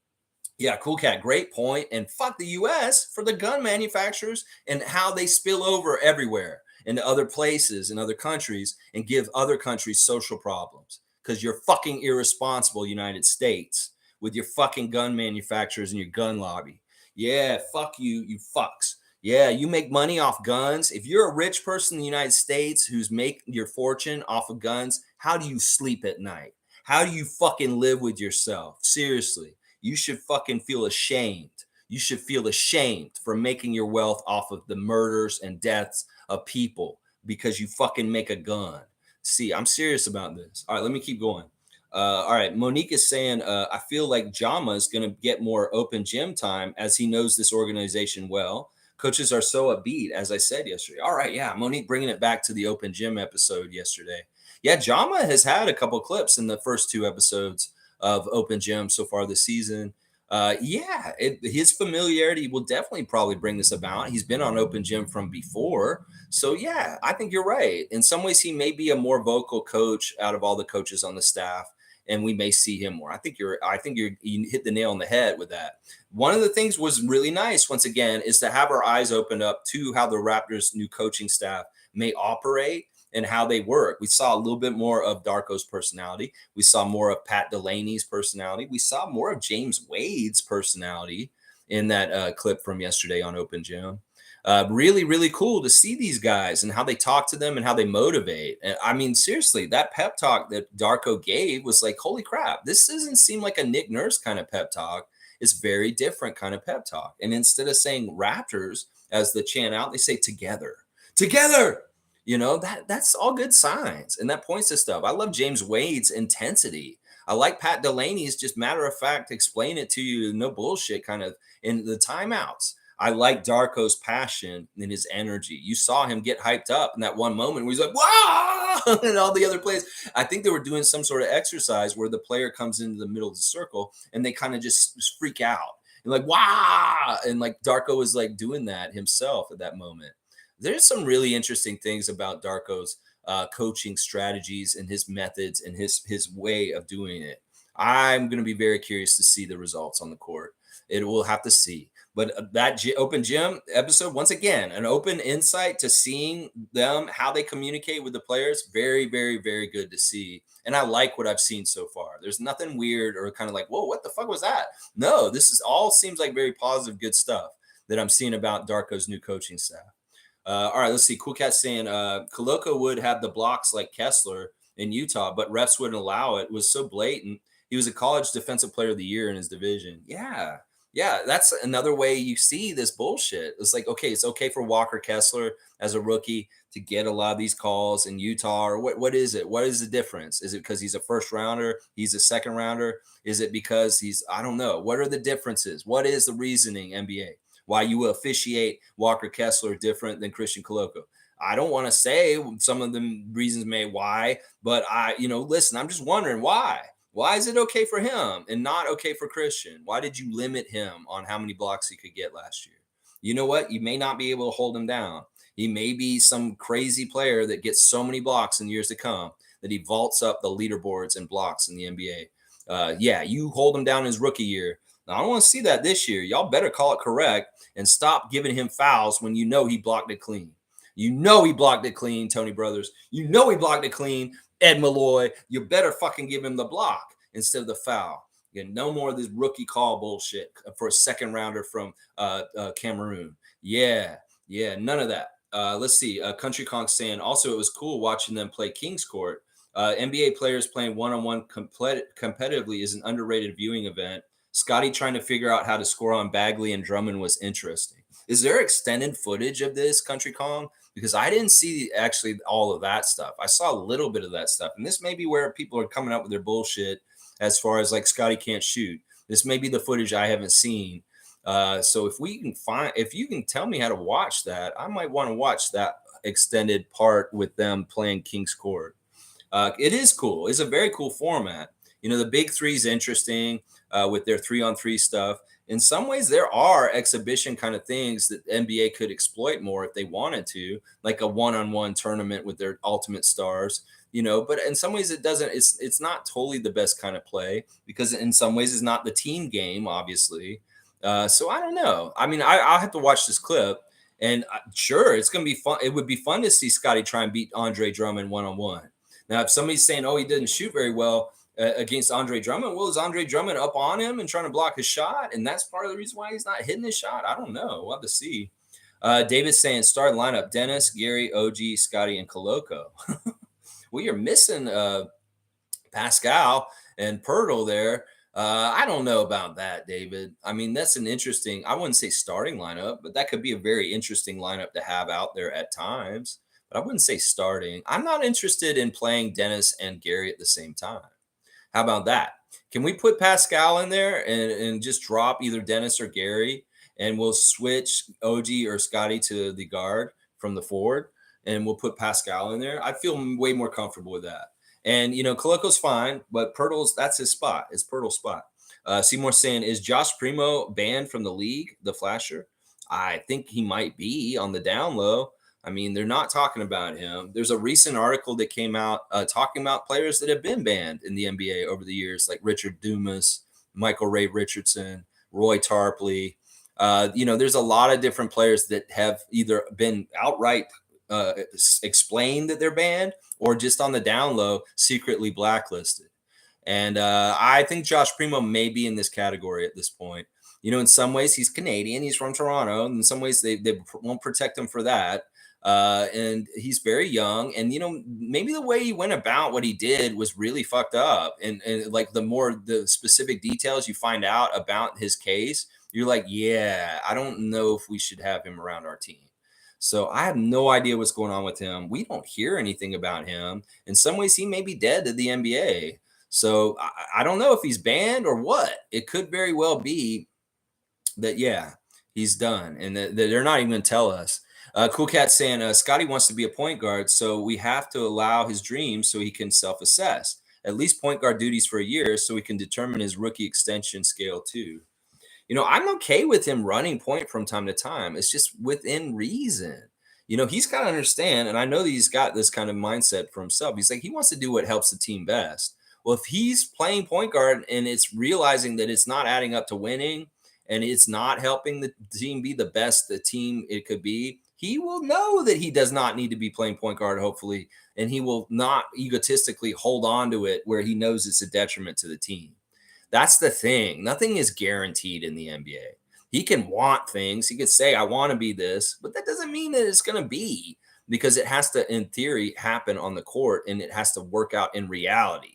yeah, cool cat, great point. And fuck the US for the gun manufacturers and how they spill over everywhere into other places and other countries and give other countries social problems because you're fucking irresponsible, United States, with your fucking gun manufacturers and your gun lobby. Yeah, fuck you, you fucks. Yeah, you make money off guns. If you're a rich person in the United States who's making your fortune off of guns, how do you sleep at night? How do you fucking live with yourself? Seriously, you should fucking feel ashamed. You should feel ashamed for making your wealth off of the murders and deaths of people because you fucking make a gun. See, I'm serious about this. All right, let me keep going. All right, Monique is saying, I feel like Jama is going to get more open gym time as he knows this organization well. Coaches are so upbeat, as I said yesterday. All right, yeah, Monique bringing it back to the open gym episode yesterday. Yeah, Jama has had a couple clips in the first two episodes of Open Gym so far this season. His familiarity will definitely probably bring this about. He's been on Open Gym from before. So, yeah, I think you're right. In some ways, he may be a more vocal coach out of all the coaches on the staff, and we may see him more. You hit the nail on the head with that. One of the things was really nice, once again, is to have our eyes opened up to how the Raptors' new coaching staff may operate and how they work. We saw a little bit more of Darko's personality. We saw more of Pat Delaney's personality. We saw more of James Wade's personality in that clip from yesterday on Open Gym. Really, really cool to see these guys and how they talk to them and how they motivate. And I mean, seriously, that pep talk that Darko gave was like, holy crap, this doesn't seem like a Nick Nurse kind of pep talk. It's very different kind of pep talk. And instead of saying Raptors as the chant out, they say together, together. That's all good signs. And that points to stuff. I love James Wade's intensity. I like Pat Delaney's just matter of fact, explain it to you, no bullshit kind of in the timeouts. I like Darko's passion and his energy. You saw him get hyped up in that one moment where he's like, wow, and all the other plays. I think they were doing some sort of exercise where the player comes into the middle of the circle and they kind of just freak out. And like, wow. And like Darko was like doing that himself at that moment. There's some really interesting things about Darko's coaching strategies and his methods and his way of doing it. I'm going to be very curious to see the results on the court. It will have to see. But that Open Gym episode, once again, an open insight to seeing them, how they communicate with the players. Very, very, very good to see. And I like what I've seen so far. There's nothing weird or kind of like, whoa, what the fuck was that? No, this is all seems like very positive, good stuff that I'm seeing about Darko's new coaching staff. All right, let's see. Cool Cat saying Koloko would have the blocks like Kessler in Utah, but refs wouldn't allow it. It was so blatant. He was a college defensive player of the year in his division. Yeah, that's another way you see this bullshit. It's like, okay, it's okay for Walker Kessler as a rookie to get a lot of these calls in Utah, or what is it? What is the difference? Is it because he's a first rounder? He's a second rounder? Is it because I don't know. What are the differences? What is the reasoning, NBA? Why you officiate Walker Kessler different than Christian Koloko? I don't want to say some of the reasons why, but listen, I'm just wondering why. Why is it okay for him and not okay for Christian? Why did you limit him on how many blocks he could get last year? You know what? You may not be able to hold him down. He may be some crazy player that gets so many blocks in years to come that he vaults up the leaderboards and blocks in the NBA. You hold him down in his rookie year. Now, I don't want to see that this year. Y'all better call it correct and stop giving him fouls when you know he blocked it clean. You know he blocked it clean, Tony Brothers. You know he blocked it clean, Ed Malloy. You better fucking give him the block instead of the foul. Again, no more of this rookie call bullshit for a second rounder from Cameroon. Yeah, none of that. Let's see. Country Conk saying, also, it was cool watching them play Kings Court. NBA players playing one-on-one competitively is an underrated viewing event. Scotty trying to figure out how to score on Bagley and Drummond was interesting. Is there extended footage of this, Country Kong? Because I didn't see actually all of that stuff. I saw a little bit of that stuff. And this may be where people are coming up with their bullshit as far as like Scotty can't shoot. This may be the footage I haven't seen. So if you can tell me how to watch that, I might want to watch that extended part with them playing King's Court. It is cool. It's a very cool format. The big three is interesting with their 3-on-3 stuff. In some ways, there are exhibition kind of things that NBA could exploit more if they wanted to, like a one-on-one tournament with their ultimate stars. But in some ways it doesn't. It's not totally the best kind of play because in some ways it's not the team game, obviously. So I don't know. I mean, I'll have to watch this clip, and sure, it's gonna be fun. It would be fun to see Scotty try and beat Andre Drummond one-on-one. Now, if somebody's saying, "Oh, he didn't shoot very well against Andre Drummond," well, is Andre Drummond up on him and trying to block his shot, and that's part of the reason why he's not hitting his shot? I don't know. We'll have to see. David's saying start lineup: Dennis, Gary, OG, Scotty, and Koloko. Well, you're missing Pascal and Pirtle there. I don't know about that, David. I mean, that's an interesting, I wouldn't say starting lineup, but that could be a very interesting lineup to have out there at times. But I wouldn't say starting. I'm not interested in playing Dennis and Gary at the same time. How about that? Can we put Pascal in there and just drop either Dennis or Gary, and we'll switch OG or Scotty to the guard from the forward, and we'll put Pascal in there? I feel way more comfortable with that. And, Koloko's fine, but that's his spot. It's Pirtle's spot. Seymour saying, is Josh Primo banned from the league, the flasher? I think he might be on the down low. I mean, they're not talking about him. There's a recent article that came out talking about players that have been banned in the NBA over the years, like Richard Dumas, Michael Ray Richardson, Roy Tarpley. There's a lot of different players that have either been outright explained that they're banned or just on the down low secretly blacklisted. And I think Josh Primo may be in this category at this point. In some ways he's Canadian, he's from Toronto, and in some ways they won't protect him for that. And he's very young, and maybe the way he went about what he did was really fucked up, and like the specific details you find out about his case, you're like, yeah, I don't know if we should have him around our team. So I have no idea what's going on with him. We don't hear anything about him. In some ways, he may be dead to the NBA. So I don't know if he's banned or what. It could very well be that, yeah, he's done. And that they're not even going to tell us. Cool Cat saying, Scotty wants to be a point guard, so we have to allow his dreams so he can self-assess. At least point guard duties for a year so we can determine his rookie extension scale too. I'm okay with him running point from time to time. It's just within reason. He's got to understand, and I know that he's got this kind of mindset for himself. He's like, he wants to do what helps the team best. Well, if he's playing point guard and it's realizing that it's not adding up to winning and it's not helping the team be the best the team it could be, he will know that he does not need to be playing point guard, hopefully, and he will not egotistically hold on to it where he knows it's a detriment to the team. That's the thing. Nothing is guaranteed in the NBA. He can want things. He could say, I want to be this, but that doesn't mean that it's going to be, because it has to, in theory, happen on the court and it has to work out in reality.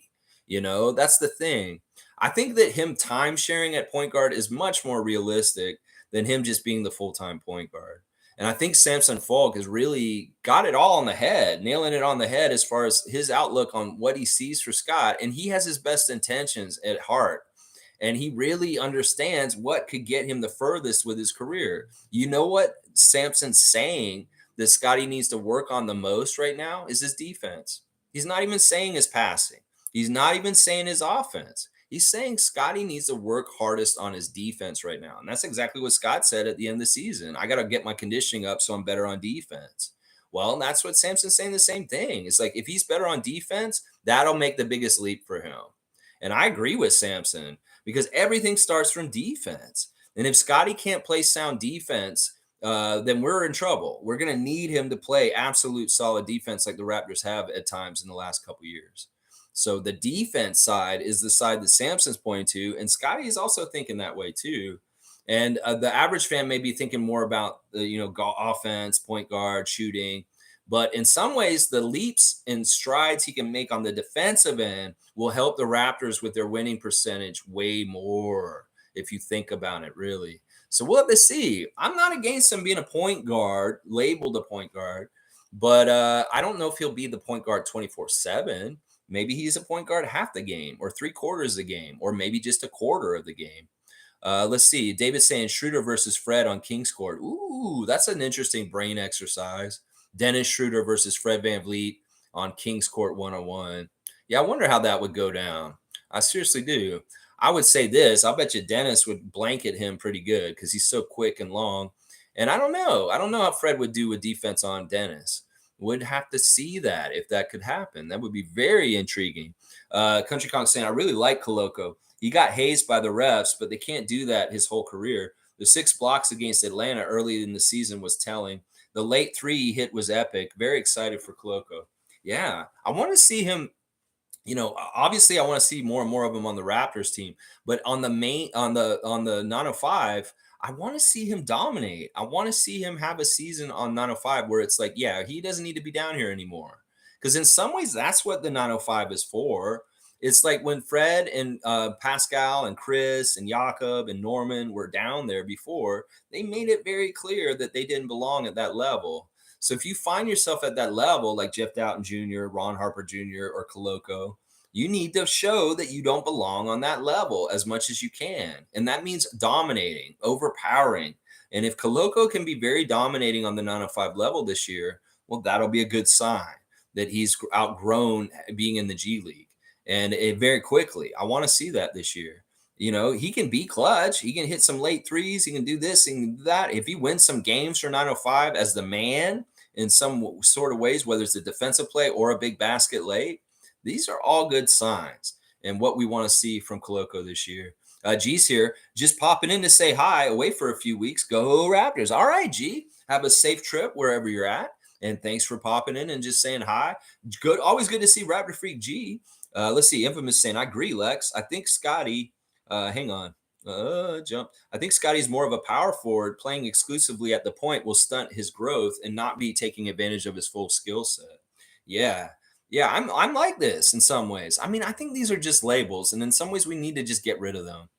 That's the thing. I think that him time sharing at point guard is much more realistic than him just being the full-time point guard. And I think Samson Falk has really got it all on the head, nailing it on the head as far as his outlook on what he sees for Scott. And he has his best intentions at heart. And he really understands what could get him the furthest with his career. You know what Samson's saying that Scotty needs to work on the most right now is his defense. He's not even saying his passing. He's not even saying his offense. He's saying Scotty needs to work hardest on his defense right now. And that's exactly what Scott said at the end of the season. I got to get my conditioning up so I'm better on defense. Well, that's what Samson's saying, the same thing. It's like, if he's better on defense, that'll make the biggest leap for him. And I agree with Samson, because everything starts from defense. And if Scotty can't play sound defense, then we're in trouble. We're going to need him to play absolute solid defense like the Raptors have at times in the last couple of years. So the defense side is the side that Samson's pointing to, and Scotty is also thinking that way too. And the average fan may be thinking more about offense, point guard, shooting. But in some ways, the leaps and strides he can make on the defensive end will help the Raptors with their winning percentage way more. if you think about it, really. So we'll have to see. I'm not against him being a point guard, labeled a point guard, but I don't know if he'll be the point guard 24/7. Maybe he's a point guard half the game or three quarters of the game, or maybe just a quarter of the game. Let's see. David saying Schroeder versus Fred on King's Court. Ooh, that's an interesting brain exercise. Dennis Schroeder versus Fred VanVleet on King's Court 101. Yeah, I wonder how that would go down. I seriously do. I would say this. I'll bet you Dennis would blanket him pretty good because he's so quick and long. And I don't know. I don't know how Fred would do with defense on Dennis. Would have to see that if that could happen. That would be very intriguing. Country Kong saying, I really like Koloko. He got hazed by the refs, but they can't do that his whole career. The 6 blocks against Atlanta early in the season was telling. The late 3 he hit was epic. Very excited for Koloko. Yeah, I want to see him. Obviously, I want to see more and more of him on the Raptors team. But on the 905, I want to see him dominate. I want to see him have a season on 905 where it's like, yeah, he doesn't need to be down here anymore. Because in some ways, that's what the 905 is for. It's like when Fred and Pascal and Chris and Jakob and Norman were down there before, they made it very clear that they didn't belong at that level. So if you find yourself at that level, like Jeff Doughton Jr., Ron Harper Jr., or Koloko, you need to show that you don't belong on that level as much as you can. And that means dominating, overpowering. And if Koloko can be very dominating on the 905 level this year, well, that'll be a good sign that he's outgrown being in the G League. And very quickly, I want to see that this year. He can be clutch. He can hit some late threes. He can do this and that. If he wins some games for 905 as the man in some sort of ways, whether it's a defensive play or a big basket late, these are all good signs and what we want to see from Koloko this year. G's here, just popping in to say hi, away for a few weeks. Go Raptors. All right, G. Have a safe trip wherever you're at. And thanks for popping in and just saying hi. Good. Always good to see Raptor Freak G. Let's see. Infamous saying, I agree, Lex. I think Scotty, hang on. Jump. I think Scotty's more of a power forward. Playing exclusively at the point will stunt his growth and not be taking advantage of his full skill set. Yeah. Yeah, I'm like this in some ways. I mean, I think these are just labels, and in some ways we need to just get rid of them.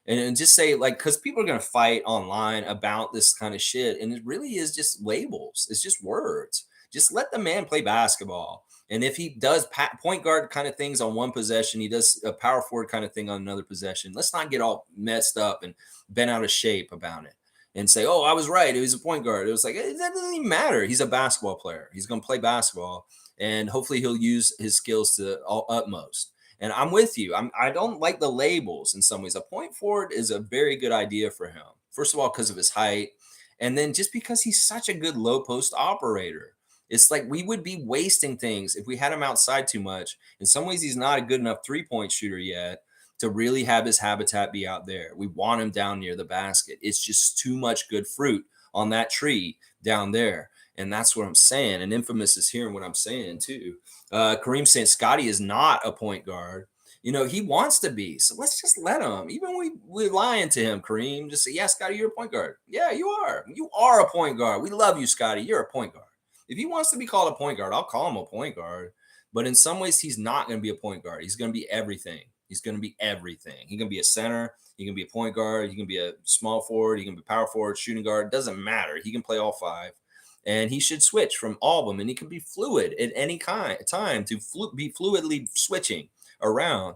And just say, like, because people are going to fight online about this kind of shit, and it really is just labels. It's just words. Just let the man play basketball. And if he does point guard kind of things on one possession, he does a power forward kind of thing on another possession. Let's not get all messed up and bent out of shape about it and say, oh, I was right. It was a point guard. It was like, that doesn't even matter. He's a basketball player. He's going to play basketball, and hopefully he'll use his skills to all utmost. And I'm with you. I don't like the labels in some ways. A point forward is a very good idea for him. First of all, because of his height, and then just because he's such a good low post operator. It's like we would be wasting things if we had him outside too much. In some ways, he's not a good enough three-point shooter yet to really have his habitat be out there. We want him down near the basket. It's just too much good fruit on that tree down there. And that's what I'm saying. And Infamous is hearing what I'm saying too. Kareem saying Scotty is not a point guard. He wants to be. So let's just let him. Even we're lying to him, Kareem. Just say, yeah, Scotty, you're a point guard. Yeah, you are. You are a point guard. We love you, Scotty. You're a point guard. If he wants to be called a point guard, I'll call him a point guard. But in some ways, he's not going to be a point guard. He's going to be everything. He's going to be everything. He can be a center. He can be a point guard. He can be a small forward. He can be power forward, shooting guard. It doesn't matter. He can play all 5. And he should switch from all of them. And he can be fluid at any time to be fluidly switching around.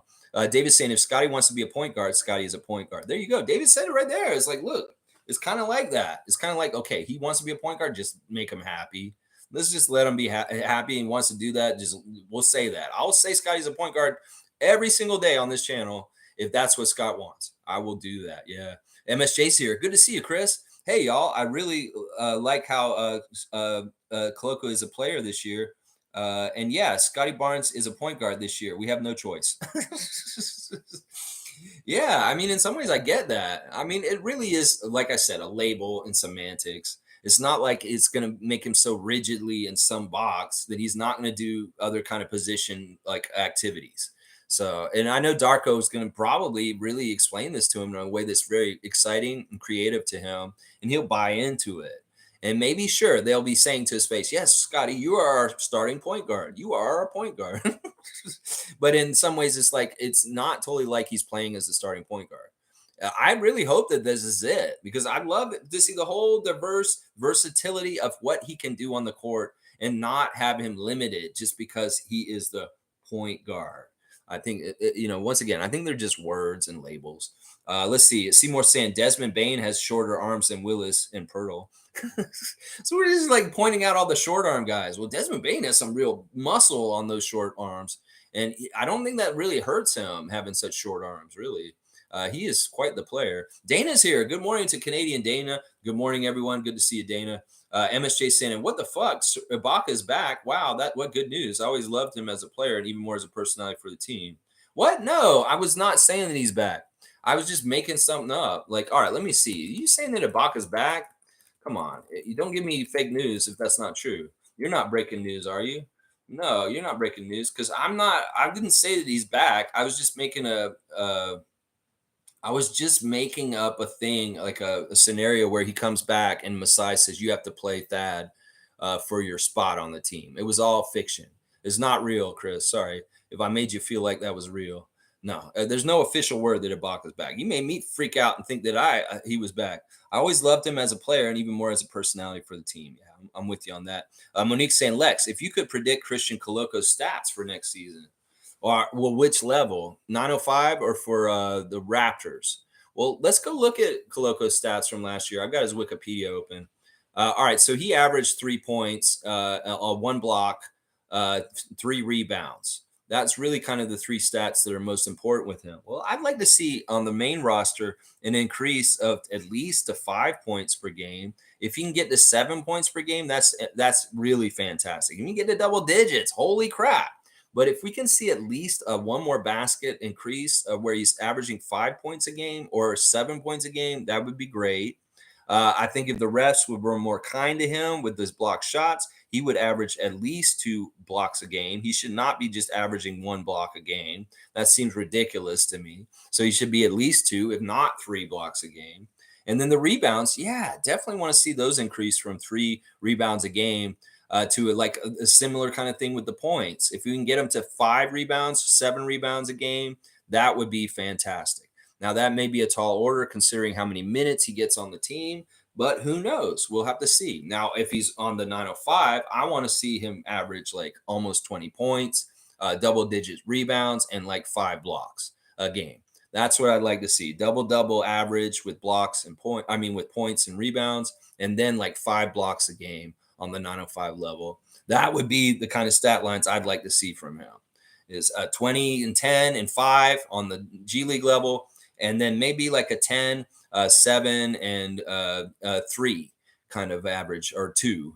David's saying if Scotty wants to be a point guard, Scotty is a point guard. There you go. David said it right there. It's like, look, it's kind of like that. It's kind of like, okay, he wants to be a point guard. Just make him happy. Let's just let him be happy and wants to do that. We'll say that. I'll say Scotty's a point guard every single day on this channel if that's what Scott wants. I will do that. Yeah. MSJ's here. Good to see you, Chris. Hey, y'all. I really like how Koloko is a player this year. And yeah, Scotty Barnes is a point guard this year. We have no choice. Yeah. I mean, in some ways, I get that. I mean, it really is, like I said, a label and semantics. It's not like it's going to make him so rigidly in some box that he's not going to do other kind of position like activities. So, and I know Darko is going to probably really explain this to him in a way that's very exciting and creative to him, and he'll buy into it. And maybe, sure, they'll be saying to his face, yes, Scotty, you are our starting point guard. You are a point guard. But in some ways, it's like, it's not totally like he's playing as the starting point guard. I really hope that this is it because I'd love to see the whole diverse versatility of what he can do on the court and not have him limited just because he is the point guard. I think, once again, I think they're just words and labels. Let's see. Seymour saying Desmond Bain has shorter arms than Willis and Pirtle. So we're just like pointing out all the short arm guys. Well, Desmond Bain has some real muscle on those short arms. And I don't think that really hurts him having such short arms, really. He is quite the player. Dana's here. Good morning to Canadian Dana. Good morning, everyone. Good to see you, Dana. MSJ saying, what the fuck? Ibaka is back. Wow, what good news. I always loved him as a player and even more as a personality for the team. What? No, I was not saying that he's back. I was just making something up. Like, all right, let me see. Are you saying that Ibaka's back? Come on. You don't give me fake news if that's not true. You're not breaking news, are you? No, you're not breaking news because I'm not. I didn't say that he's back. I was just making I was just making up a thing, like a scenario where he comes back and Masai says you have to play Thad for your spot on the team. It was all fiction. It's not real, Chris. Sorry if I made you feel like that was real. No, there's no official word that Ibaka's back. You made me freak out and think that he was back. I always loved him as a player and even more as a personality for the team. Yeah, I'm with you on that. Monique saying, Lex, if you could predict Christian Koloko's stats for next season, or well, which level, 905 or for the Raptors? Well, let's go look at Koloko's stats from last year. I've got his Wikipedia open. All right, so he averaged 3 points, one block, 3 rebounds. That's really kind of the 3 stats that are most important with him. Well, I'd like to see on the main roster an increase of at least to 5 points per game. If you can get to 7 points per game, that's really fantastic. If you can get to double digits, holy crap. But if we can see at least one more basket increase where he's averaging 5 points a game or 7 points a game, that would be great. I think if the refs were more kind to him with his block shots, he would average at least 2 blocks a game. He should not be just averaging 1 block a game. That seems ridiculous to me. So he should be at least 2, if not 3 blocks a game. And then the rebounds, yeah, definitely want to see those increase from 3 rebounds a game to like a similar kind of thing with the points. If you can get him to 5 rebounds, 7 rebounds a game, that would be fantastic. Now, that may be a tall order considering how many minutes he gets on the team, but who knows? We'll have to see. Now, if he's on the 905, I want to see him average like almost 20 points, double digit rebounds, and like 5 blocks a game. That's what I'd like to see. Double average with blocks and with points and rebounds, and then like 5 blocks a game on the 905 level. That would be the kind of stat lines I'd like to see from him. Is 20 and 10 and 5 on the G League level, and then maybe like a 10, 7 and 3 kind of average, or 2,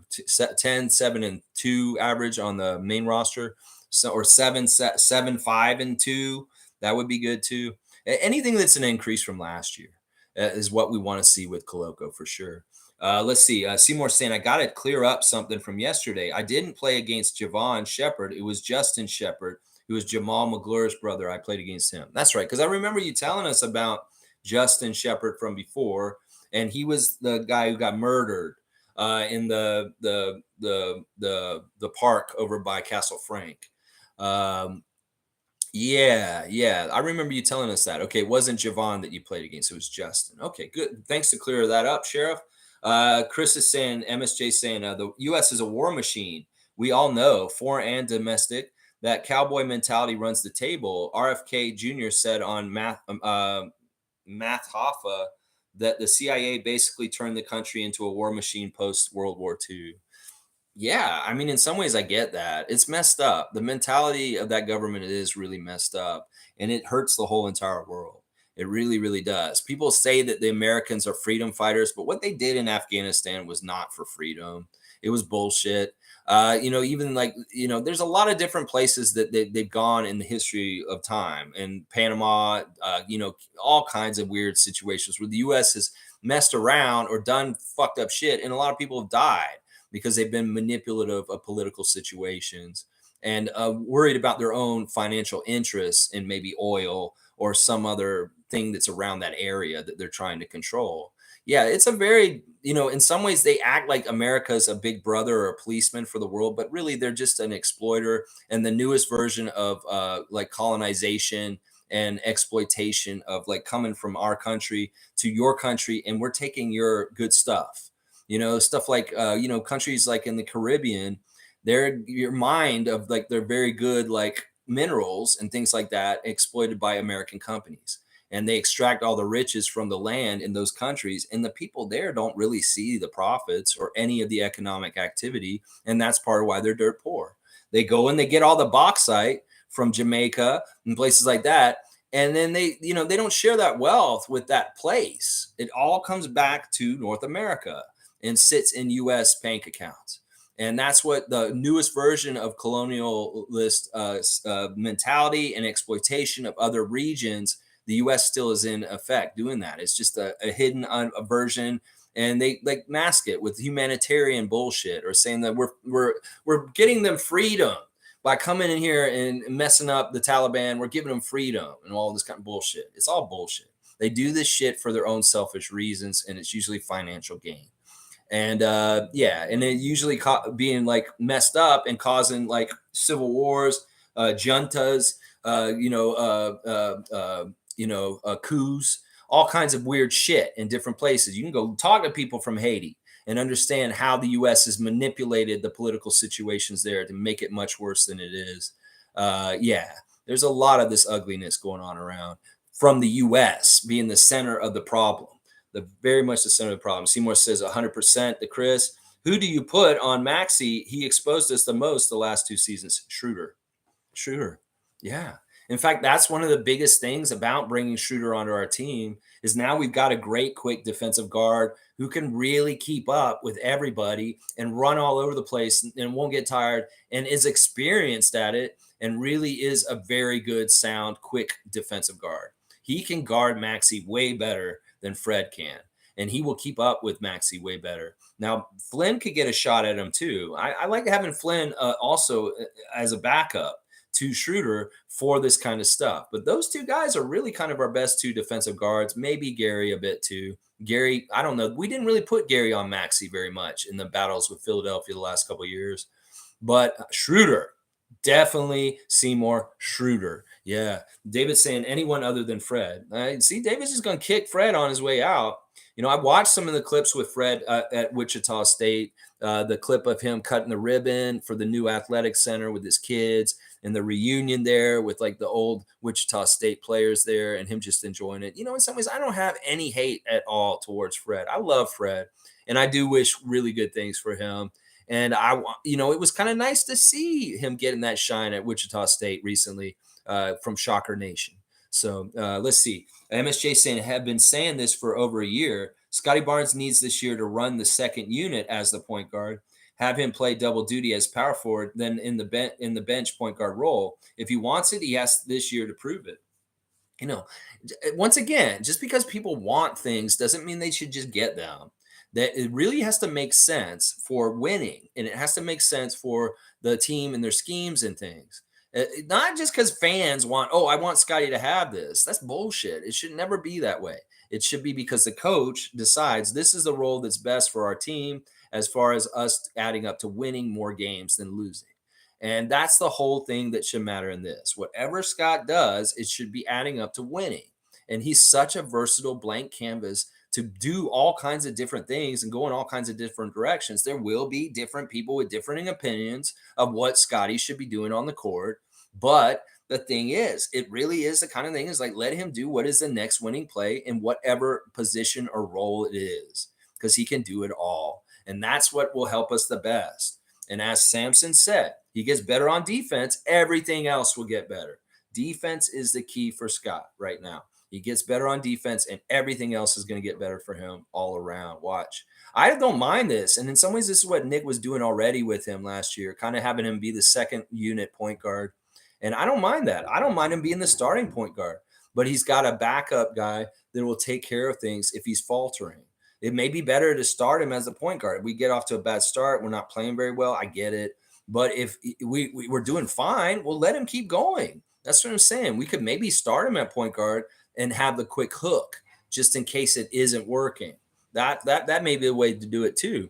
10, 7 and 2 average on the main roster. So, or 7, 5 and 2, that would be good too. Anything that's an increase from last year is what we want to see with Koloko for sure. Let's see. Seymour saying, I got to clear up something from yesterday. I didn't play against Javon Shepard. It was Justin Shepard, who was Jamal McGlure's brother. I played against him. That's right. Because I remember you telling us about Justin Shepard from before, and he was the guy who got murdered in the park over by Castle Frank. Yeah. I remember you telling us that. Okay, it wasn't Javon that you played against. It was Justin. Okay, good. Thanks to clear that up, Sheriff. Chris is saying, MSJ saying, the U.S. is a war machine. We all know, foreign and domestic, that cowboy mentality runs the table. RFK Jr. said on Math Hoffa that the CIA basically turned the country into a war machine post World War II. Yeah, I mean, in some ways, I get that. It's messed up. The mentality of that government is really messed up, and it hurts the whole entire world. It really, really does. People say that the Americans are freedom fighters, but what they did in Afghanistan was not for freedom. It was bullshit. Even like, there's a lot of different places that they've gone in the history of time, and Panama, all kinds of weird situations where the U.S. has messed around or done fucked up shit, and a lot of people have died because they've been manipulative of political situations and worried about their own financial interests in maybe oil or some other thing that's around that area that they're trying to control. Yeah, it's a very, in some ways they act like America's a big brother or a policeman for the world, but really they're just an exploiter and the newest version of like colonization and exploitation of like coming from our country to your country, and we're taking your good stuff. Stuff like countries like in the Caribbean, they're your mind of like they're very good like minerals and things like that exploited by American companies, and they extract all the riches from the land in those countries, and the people there don't really see the profits or any of the economic activity, and that's part of why they're dirt poor. They go and they get all the bauxite from Jamaica and places like that, and then they don't share that wealth with that place. It all comes back to North America and sits in US bank accounts. And that's what the newest version of colonialist mentality and exploitation of other regions, the US still is in effect doing that. It's just a hidden version, and they like mask it with humanitarian bullshit or saying that we're getting them freedom by coming in here and messing up the Taliban. We're giving them freedom and all this kind of bullshit. It's all bullshit. They do this shit for their own selfish reasons, and it's usually financial gain. And and it usually being like messed up and causing like civil wars, juntas, coups, all kinds of weird shit in different places. You can go talk to people from Haiti and understand how the U.S. has manipulated the political situations there to make it much worse than it is. There's a lot of this ugliness going on around from the U.S. being the center of the problem. Very much the center of the problem. Seymour says 100% to Chris. Who do you put on Maxey? He exposed us the most the last 2 seasons. Schroeder. Yeah. In fact, that's one of the biggest things about bringing Schroeder onto our team is now we've got a great, quick defensive guard who can really keep up with everybody and run all over the place and won't get tired and is experienced at it and really is a very good, sound, quick defensive guard. He can guard Maxey way better than Fred can, and he will keep up with Maxey way better. Now, Flynn could get a shot at him too. I like having Flynn also as a backup to Schroeder for this kind of stuff. But those two guys are really kind of our best two defensive guards. Maybe Gary a bit too. Gary, I don't know. We didn't really put Gary on Maxey very much in the battles with Philadelphia the last couple of years. But Schroeder, definitely Seymour Schroeder. Yeah. David's saying anyone other than Fred. See, David's just going to kick Fred on his way out. I watched some of the clips with Fred at Wichita State, the clip of him cutting the ribbon for the new athletic center with his kids and the reunion there with like the old Wichita State players there and him just enjoying it. In some ways, I don't have any hate at all towards Fred. I love Fred, and I do wish really good things for him. And it was kind of nice to see him getting that shine at Wichita State recently from Shocker Nation. So let's see. MSJ saying, have been saying this for over a year. Scotty Barnes needs this year to run the second unit as the point guard, have him play double duty as power forward, then in the bench point guard role. If he wants it, he has this year to prove it. Once again, just because people want things doesn't mean they should just get them. That it really has to make sense for winning, and it has to make sense for the team and their schemes and things. Not just because fans want, I want Scotty to have this. That's bullshit. It should never be that way. It should be because the coach decides this is the role that's best for our team as far as us adding up to winning more games than losing. And that's the whole thing that should matter in this. Whatever Scott does, it should be adding up to winning. And he's such a versatile blank canvas to do all kinds of different things and go in all kinds of different directions. There will be different people with differing opinions of what Scotty should be doing on the court. But the thing is, it really is the kind of thing is like, let him do what is the next winning play in whatever position or role it is, because he can do it all. And that's what will help us the best. And as Samson said, he gets better on defense. Everything else will get better. Defense is the key for Scott right now. He gets better on defense, and everything else is going to get better for him all around. Watch. I don't mind this. And in some ways, this is what Nick was doing already with him last year, kind of having him be the second unit point guard. And I don't mind that. I don't mind him being the starting point guard. But he's got a backup guy that will take care of things if he's faltering. It may be better to start him as a point guard. We get off to a bad start. We're not playing very well. I get it. But if we're doing fine, we'll let him keep going. That's what I'm saying. We could maybe start him at point guard and have the quick hook just in case it isn't working. That may be the way to do it too.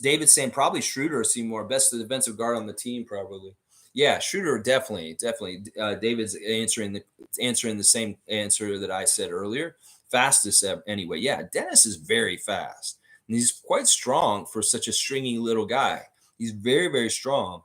David's saying probably Schroeder or Seymour, best defensive guard on the team probably. Yeah, Schroeder definitely. David's answering the same answer that I said earlier. Fastest anyway. Yeah, Dennis is very fast, and he's quite strong for such a stringy little guy. He's very strong.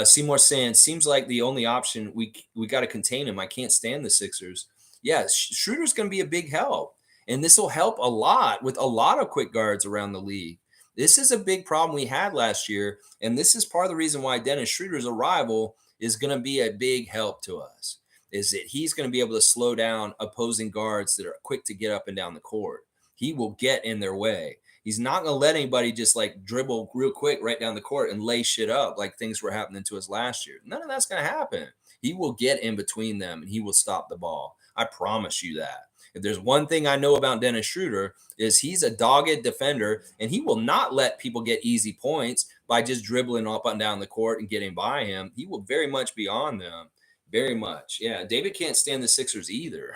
Seymour saying seems like the only option we got to contain him. I can't stand the Sixers. Yeah, Schroeder's going to be a big help, and this will help a lot with a lot of quick guards around the league. This is a big problem we had last year, and this is part of the reason why Dennis Schroeder's arrival is going to be a big help to us. Is that he's going to be able to slow down opposing guards that are quick to get up and down the court. He will get in their way. He's not going to let anybody just like dribble real quick right down the court and lay shit up like things were happening to us last year. None of that's going to happen. He will get in between them and he will stop the ball. I promise you that. If there's one thing I know about Dennis Schroeder is he's a dogged defender and he will not let people get easy points by just dribbling up and down the court and getting by him. He will very much be on them. Very much. Yeah. David can't stand the Sixers either.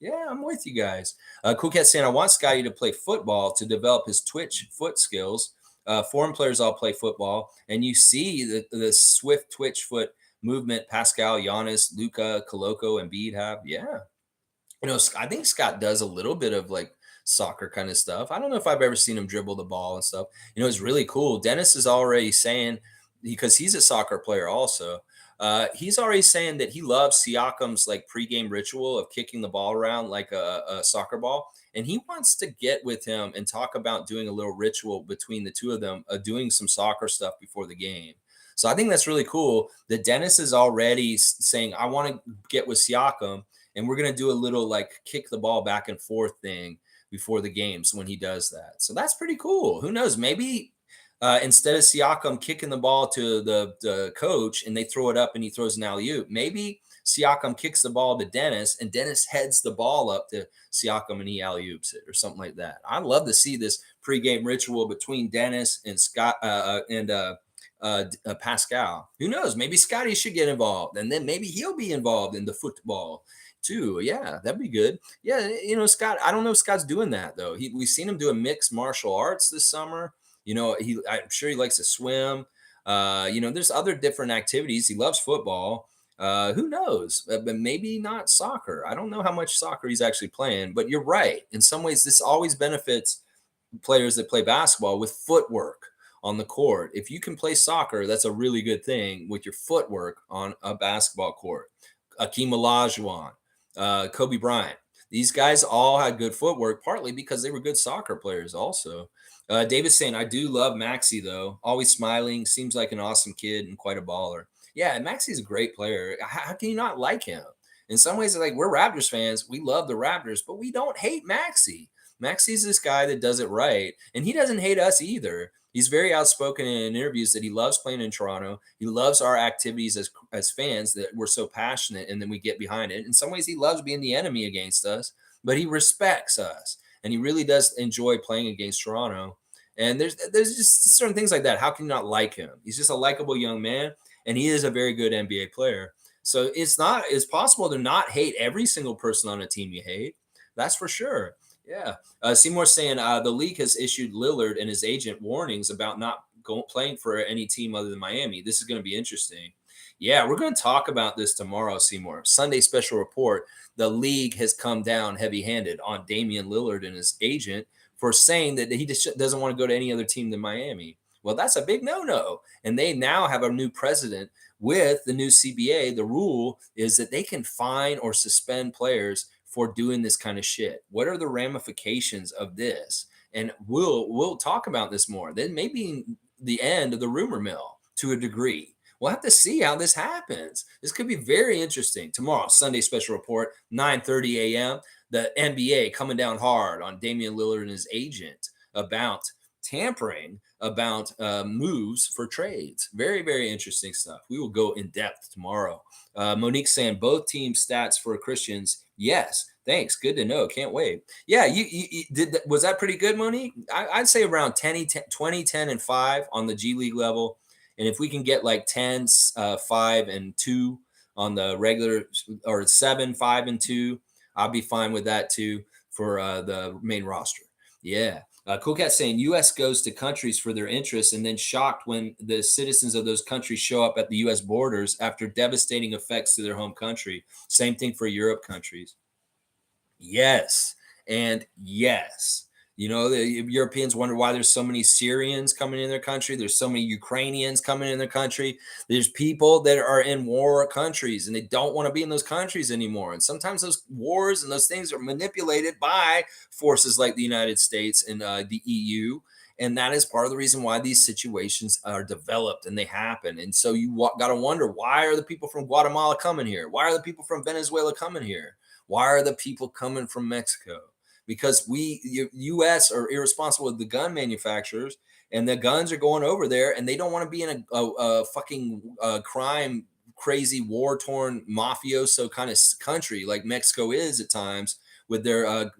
Yeah, I'm with you guys. Cool Cat saying, I want Scotty to play football to develop his twitch foot skills. Foreign players all play football. And you see the swift twitch foot movement Pascal, Giannis, Luca, Koloko, and Embiid have. Yeah. I think Scott does a little bit of like soccer kind of stuff. I don't know if I've ever seen him dribble the ball and stuff. It's really cool. Dennis is already saying, because he's a soccer player also, he's already saying that he loves Siakam's like pregame ritual of kicking the ball around like a soccer ball. And he wants to get with him and talk about doing a little ritual between the two of them, doing some soccer stuff before the game. So I think that's really cool that Dennis is already saying, I want to get with Siakam and we're going to do a little like kick the ball back and forth thing before the games when he does that. So that's pretty cool. Who knows? Maybe instead of Siakam kicking the ball to the coach and they throw it up and he throws an alley-oop, maybe Siakam kicks the ball to Dennis and Dennis heads the ball up to Siakam and he alley-oops it or something like that. I'd love to see this pregame ritual between Dennis and Scott and Pascal. Who knows? Maybe Scotty should get involved and then maybe he'll be involved in the football too. Yeah, that'd be good. Yeah, Scott, I don't know if Scott's doing that though. We've seen him doing mixed martial arts this summer. I'm sure he likes to swim. There's other different activities. He loves football. Who knows? But maybe not soccer. I don't know how much soccer he's actually playing, but you're right. In some ways, this always benefits players that play basketball with footwork on the court. If you can play soccer, that's a really good thing with your footwork on a basketball court. Akeem Olajuwon, Kobe Bryant. These guys all had good footwork, partly because they were good soccer players also. David's saying, I do love Maxey, though. Always smiling. Seems like an awesome kid and quite a baller. Yeah, Maxey's a great player. How can you not like him? In some ways, like we're Raptors fans. We love the Raptors, but we don't hate Maxey. Maxey's this guy that does it right, and he doesn't hate us either. He's very outspoken in interviews that he loves playing in Toronto. He loves our activities as fans that we're so passionate and then we get behind it. In some ways, he loves being the enemy against us, but he respects us. And he really does enjoy playing against Toronto. And there's just certain things like that. How can you not like him? He's just a likable young man, and he is a very good NBA player. So it's possible to not hate every single person on a team you hate. That's for sure. Yeah. Seymour saying the league has issued Lillard and his agent warnings about not playing for any team other than Miami. This is going to be interesting. Yeah, we're going to talk about this tomorrow, Seymour. Sunday special report. The league has come down heavy-handed on Damian Lillard and his agent for saying that he just doesn't want to go to any other team than Miami. Well, that's a big no-no. And they now have a new president with the new CBA. The rule is that they can fine or suspend players for doing this kind of shit. What are the ramifications of this? And we'll talk about this more. Then maybe the end of the rumor mill to a degree. We'll have to see how this happens. This could be very interesting. Tomorrow, Sunday special report, 9:30 a.m. The NBA coming down hard on Damian Lillard and his agent about tampering, about moves for trades. Very, very interesting stuff. We will go in depth tomorrow. Monique saying both team stats for Christians. Yes. Thanks. Good to know. Can't wait. Yeah. You did. Was that pretty good, Monique? I'd say around 20, 10, and 5 on the G League level. And if we can get like 10, 5, and 2 on the regular, or 7, 5, and 2, I'll be fine with that too for the main roster. Yeah. Cool Cat saying U.S. goes to countries for their interests and then shocked when the citizens of those countries show up at the U.S. borders after devastating effects to their home country. Same thing for Europe countries. Yes. And yes. You know, the Europeans wonder why there's so many Syrians coming in their country. There's so many Ukrainians coming in their country. There's people that are in war countries and they don't want to be in those countries anymore. And sometimes those wars and those things are manipulated by forces like the United States and the EU. And that is part of the reason why these situations are developed and they happen. And so you got to wonder, why are the people from Guatemala coming here? Why are the people from Venezuela coming here? Why are the people coming from Mexico? Because U.S. are irresponsible with the gun manufacturers, and the guns are going over there, and they don't want to be in a fucking crime, crazy, war torn, mafioso kind of country like Mexico is at times with their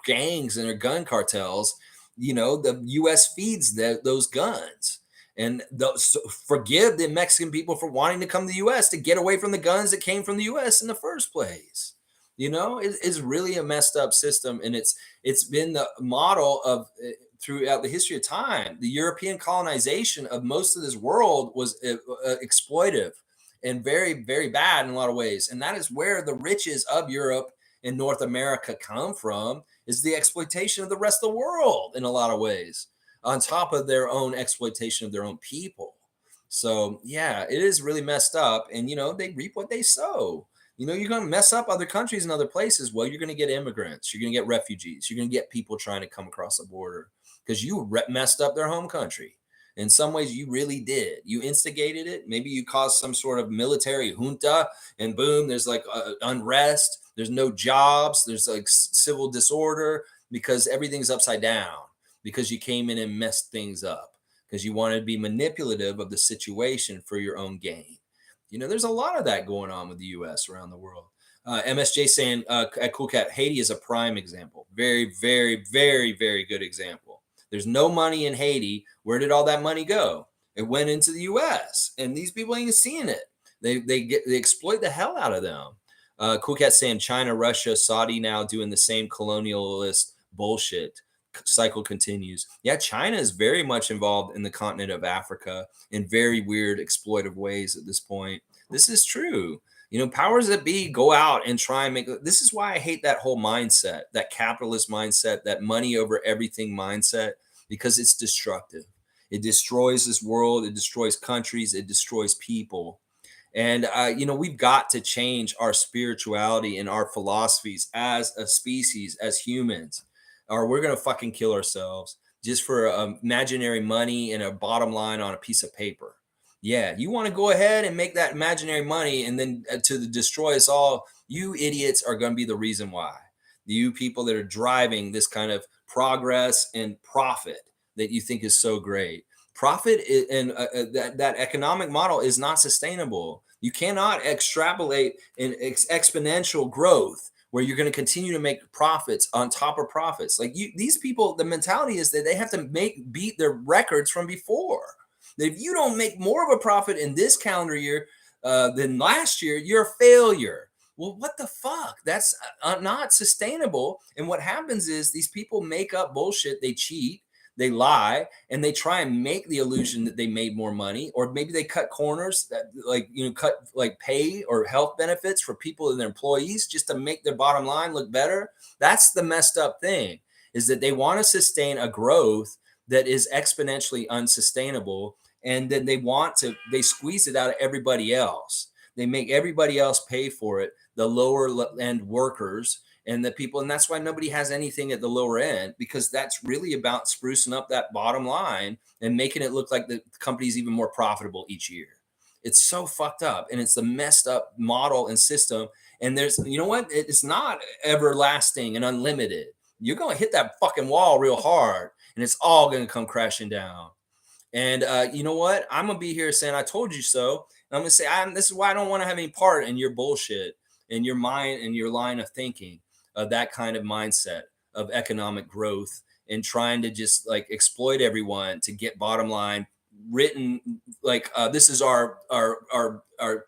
gangs and their gun cartels. You know, the U.S. feeds those guns. And so forgive the Mexican people for wanting to come to the U.S. to get away from the guns that came from the U.S. in the first place. You know, it's really a messed up system, and it's been the model of throughout the history of time. The European colonization of most of this world was exploitive and very, very bad in a lot of ways, and that is where the riches of Europe and North America come from, is the exploitation of the rest of the world in a lot of ways, on top of their own exploitation of their own people. So yeah, it is really messed up, and you know, they reap what they sow. You know, you're going to mess up other countries and other places. Well, you're going to get immigrants. You're going to get refugees. You're going to get people trying to come across the border because you messed up their home country. In some ways, you really did. You instigated it. Maybe you caused some sort of military junta, and boom, there's like unrest. There's no jobs. There's like civil disorder because everything's upside down because you came in and messed things up because you wanted to be manipulative of the situation for your own gain. You know, there's a lot of that going on with the U.S. around the world. MSJ saying at Cool Cat, Haiti is a prime example. Very, very, very, very good example. There's no money in Haiti. Where did all that money go? It went into the U.S. and these people ain't seeing it. They exploit the hell out of them. Cool Cat saying China, Russia, Saudi now doing the same colonialist bullshit. Cycle continues. Yeah, China is very much involved in the continent of Africa in very weird exploitive ways at this point. This is true. You know, powers that be go out and try and make. This is why I hate that whole mindset, that capitalist mindset, that money over everything mindset, because it's destructive. It destroys this world. It destroys countries. It destroys people. And you know, we've got to change our spirituality and our philosophies as a species, as humans, or we're gonna fucking kill ourselves just for imaginary money and a bottom line on a piece of paper. Yeah, you want to go ahead and make that imaginary money, and then to destroy us all. You idiots are going to be the reason why. You people that are driving this kind of progress and profit that you think is so great. Profit and that economic model is not sustainable. You cannot extrapolate an exponential growth where you're going to continue to make profits on top of profits. Like these people, the mentality is that they have to beat their records from before. That if you don't make more of a profit in this calendar year than last year, you're a failure. Well, what the fuck? That's not sustainable. And what happens is these people make up bullshit. They cheat, they lie, and they try and make the illusion that they made more money, or maybe they cut corners that, like, you know, cut like pay or health benefits for people and their employees just to make their bottom line look better. That's the messed up thing, is that they want to sustain a growth that is exponentially unsustainable, and then they squeeze it out of everybody else. They make everybody else pay for it, the lower end workers and the people. And that's why nobody has anything at the lower end, because that's really about sprucing up that bottom line and making it look like the company's even more profitable each year. It's so fucked up, and it's the messed up model and system. And there's, you know what? It's not everlasting and unlimited. You're going to hit that fucking wall real hard, and it's all going to come crashing down. And you know what? I'm going to be here saying, I told you so. And I'm going to say, this is why I don't want to have any part in your bullshit, in your mind and your line of thinking, of that kind of mindset of economic growth and trying to just like exploit everyone to get bottom line written, like this is our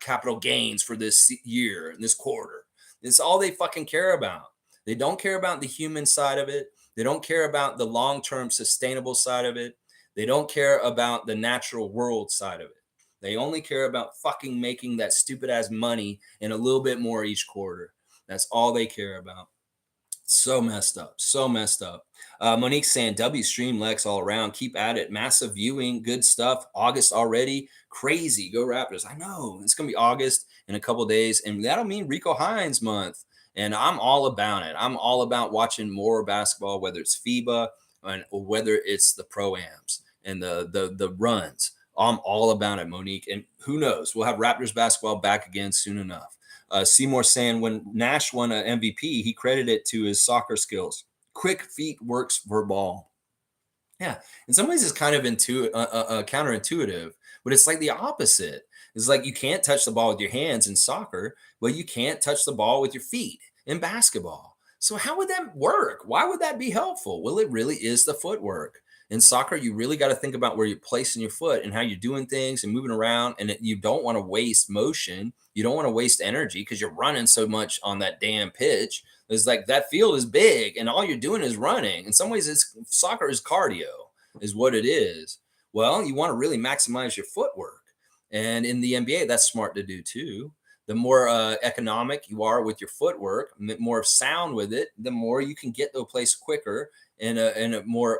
capital gains for this year and this quarter. It's all they fucking care about. They don't care about the human side of it. They don't care about the long-term sustainable side of it. They don't care about the natural world side of it. They only care about fucking making that stupid ass money and a little bit more each quarter. That's all they care about. So messed up. So messed up. Monique's saying W stream Lex all around. Keep at it. Massive viewing. Good stuff. August already. Crazy. Go Raptors. I know. It's gonna be August in a couple days. And that'll mean Rico Hines month. And I'm all about it. I'm all about watching more basketball, whether it's FIBA or whether it's the pro-ams and the runs. I'm all about it, Monique. And who knows? We'll have Raptors basketball back again soon enough. Seymour saying when Nash won an MVP, he credited it to his soccer skills. Quick feet works for ball. Yeah, in some ways it's kind of counterintuitive, but it's like the opposite. It's like you can't touch the ball with your hands in soccer, but you can't touch the ball with your feet in basketball. So how would that work? Why would that be helpful? Well, it really is the footwork. In soccer, you really got to think about where you're placing your foot and how you're doing things and moving around. And you don't want to waste motion. You don't want to waste energy because you're running so much on that damn pitch. It's like that field is big and all you're doing is running. In some ways, soccer is cardio, is what it is. Well, you want to really maximize your footwork. And in the NBA, that's smart to do too. The more economic you are with your footwork, more sound with it, the more you can get to a place quicker in a more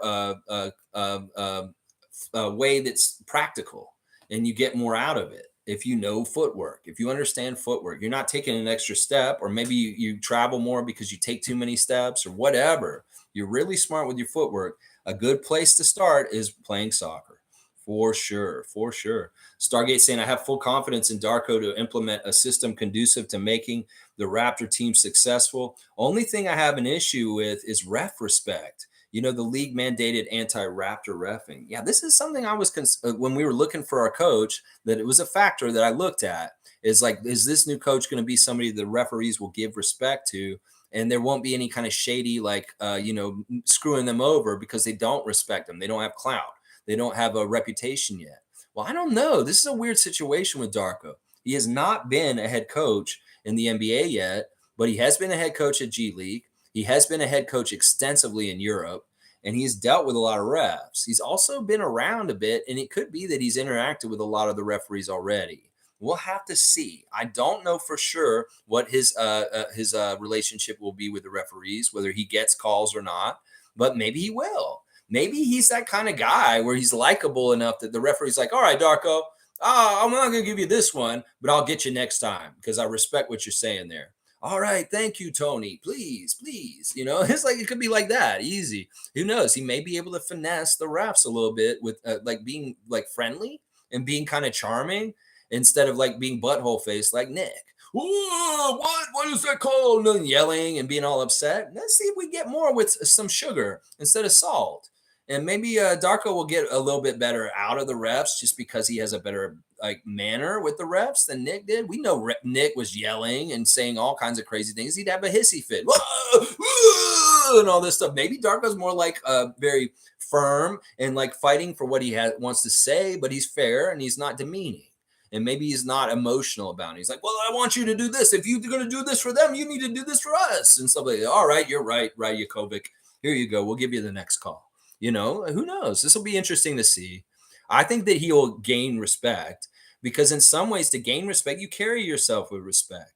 way that's practical, and you get more out of it if you know footwork. If you understand footwork, you're not taking an extra step, or maybe you travel more because you take too many steps or whatever. You're really smart with your footwork. A good place to start is playing soccer. For sure, for sure. Stargate saying, I have full confidence in Darko to implement a system conducive to making the Raptor team successful. Only thing I have an issue with is ref respect. You know, the league mandated anti-Raptor reffing. Yeah, this is something I was, when we were looking for our coach, that it was a factor that I looked at. Is like, is this new coach going to be somebody the referees will give respect to? And there won't be any kind of shady, like, screwing them over because they don't respect them. They don't have clout. They don't have a reputation yet. Well, I don't know. This is a weird situation with Darko. He has not been a head coach in the NBA yet, but he has been a head coach at G League. He has been a head coach extensively in Europe, and he's dealt with a lot of refs. He's also been around a bit, and it could be that he's interacted with a lot of the referees already. We'll have to see. I don't know for sure what his relationship will be with the referees, whether he gets calls or not, but maybe he will. Maybe he's that kind of guy where he's likable enough that the referee's like, all right, Darko, I'm not going to give you this one, but I'll get you next time because I respect what you're saying there. All right, thank you, Tony. Please, please. You know, it's like it could be like that, easy. Who knows? He may be able to finesse the refs a little bit with like being like friendly and being kind of charming instead of like being butthole faced like Nick. Whoa, what is that called? And yelling and being all upset. Let's see if we get more with some sugar instead of salt. And maybe Darko will get a little bit better out of the refs just because he has a better like manner with the refs than Nick did. We know Nick was yelling and saying all kinds of crazy things. He'd have a hissy fit and all this stuff. Maybe Darko's more like very firm and like fighting for what he wants to say, but he's fair and he's not demeaning. And maybe he's not emotional about it. He's like, well, I want you to do this. If you're going to do this for them, you need to do this for us. And stuff like that. All right, you're right, Rajakovic. Here you go. We'll give you the next call. You know, who knows? This will be interesting to see. I think that he'll gain respect because in some ways to gain respect, you carry yourself with respect.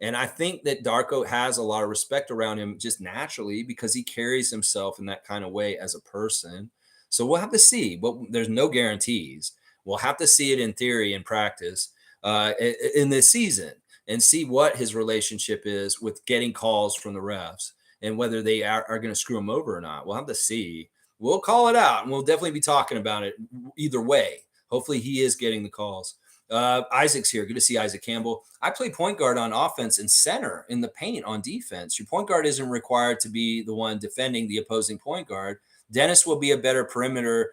And I think that Darko has a lot of respect around him just naturally because he carries himself in that kind of way as a person. So we'll have to see, but there's no guarantees. We'll have to see it in theory and practice in this season and see what his relationship is with getting calls from the refs and whether they are going to screw him over or not. We'll have to see. We'll call it out, and we'll definitely be talking about it either way. Hopefully he is getting the calls. Isaac's here. Good to see Isaac Campbell. I play point guard on offense and center in the paint on defense. Your point guard isn't required to be the one defending the opposing point guard. Dennis will be a better perimeter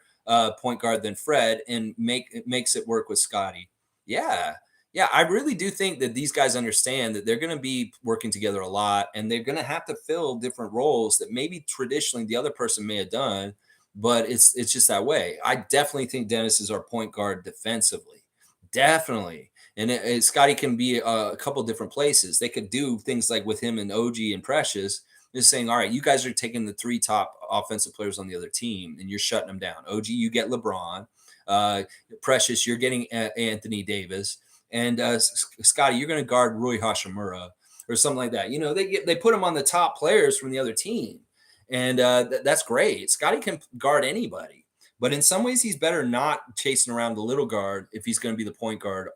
point guard than Fred and makes it work with Scotty. Yeah. Yeah, I really do think that these guys understand that they're going to be working together a lot and they're going to have to fill different roles that maybe traditionally the other person may have done, but it's just that way. I definitely think Dennis is our point guard defensively. Definitely. And Scotty can be a couple different places. They could do things like with him and OG and Precious Just saying, all right, you guys are taking the three top offensive players on the other team and you're shutting them down. OG, you get LeBron. Uh, Precious, you're getting Anthony Davis. And Scotty, you're going to guard Rui Hashimura or something like that. They put him on the top players from the other team. And that's great. Scotty can guard anybody. But in some ways, he's better not chasing around the little guard if he's going to be the point guard.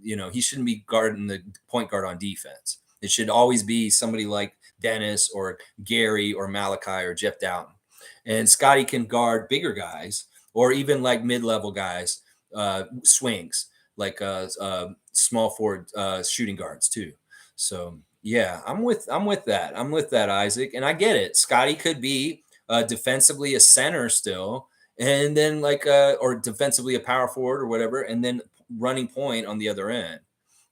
He shouldn't be guarding the point guard on defense. It should always be somebody like Dennis or Gary or Malachi or Jeff Doughton. And Scotty can guard bigger guys or even like mid-level guys, swings, like small forward shooting guards too. So yeah, I'm with that. I'm with that, Isaac. And I get it. Scotty could be defensively a center still, and then or defensively a power forward or whatever, and then running point on the other end,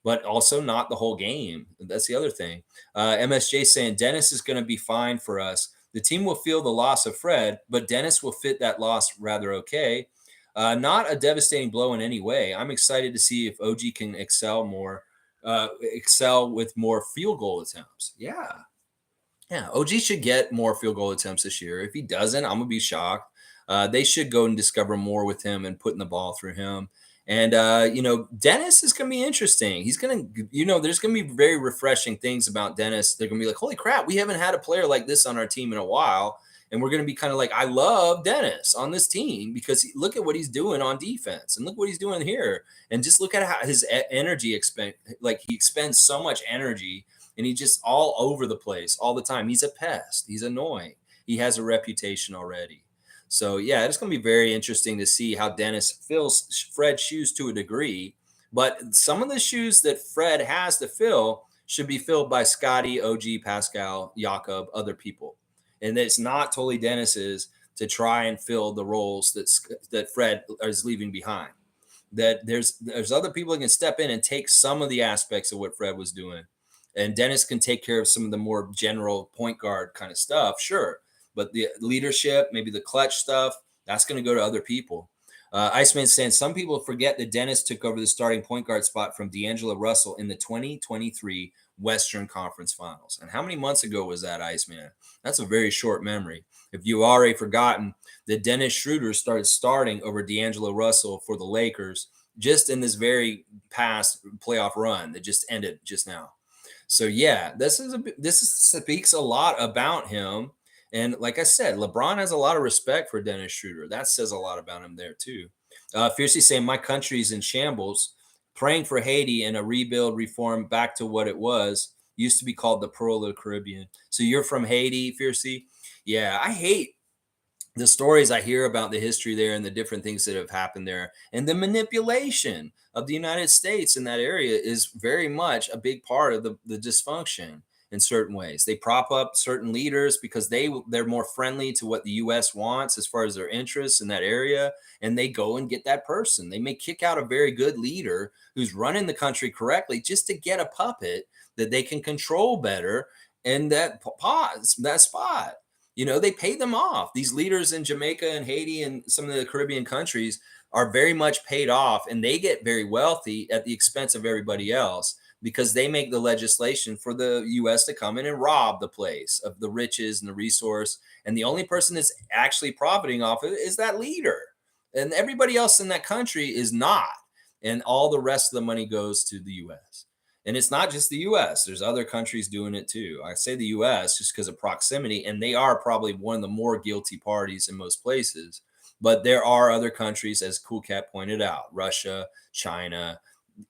but also not the whole game. That's the other thing. MSJ saying Dennis is going to be fine for us. The team will feel the loss of Fred, but Dennis will fit that loss rather okay. Not a devastating blow in any way. I'm excited to see if OG can excel with more field goal attempts. Yeah. OG should get more field goal attempts this year. If he doesn't, I'm gonna be shocked. They should go and discover more with him and putting the ball through him. And Dennis is gonna be interesting. He's gonna, there's gonna be very refreshing things about Dennis. They're gonna be like, holy crap, we haven't had a player like this on our team in a while. And we're gonna be kind of like, I love Dennis on this team because look at what he's doing on defense, and look what he's doing here, and just look at how his energy he expends so much energy. And he's just all over the place all the time. He's a pest. He's annoying. He has a reputation already. So, yeah, it's going to be very interesting to see how Dennis fills Fred's shoes to a degree. But some of the shoes that Fred has to fill should be filled by Scotty, OG, Pascal, Jakob, other people. And it's not totally Dennis's to try and fill the roles that Fred is leaving behind. That there's other people that can step in and take some of the aspects of what Fred was doing. And Dennis can take care of some of the more general point guard kind of stuff, sure. But the leadership, maybe the clutch stuff, that's going to go to other people. Iceman saying some people forget that Dennis took over the starting point guard spot from D'Angelo Russell in the 2023 Western Conference Finals. And how many months ago was that, Iceman? That's a very short memory. If you already forgotten that Dennis Schroeder starting over D'Angelo Russell for the Lakers just in this very past playoff run that just ended just now. So yeah, this speaks a lot about him. And like I said, LeBron has a lot of respect for Dennis Schroeder. That says a lot about him there too. Fiercely saying my country's in shambles, praying for Haiti and a rebuild reform back to what it was. Used to be called the Pearl of the Caribbean. So you're from Haiti, Fiercely? Yeah, I hate the stories I hear about the history there and the different things that have happened there, and the manipulation of the United States in that area is very much a big part of the dysfunction in certain ways. They prop up certain leaders because they're more friendly to what the U.S. wants as far as their interests in that area, and they go and get that person. They may kick out a very good leader who's running the country correctly just to get a puppet that they can control better in that spot. They pay them off. These leaders in Jamaica and Haiti and some of the Caribbean countries are very much paid off, and they get very wealthy at the expense of everybody else because they make the legislation for the U.S. to come in and rob the place of the riches and the resource. And the only person that's actually profiting off of it is that leader. And everybody else in that country is not. And all the rest of the money goes to the U.S. And it's not just the U.S. There's other countries doing it too. I say the U.S. just because of proximity, and they are probably one of the more guilty parties in most places. But there are other countries, as Cool Cat pointed out, Russia, China,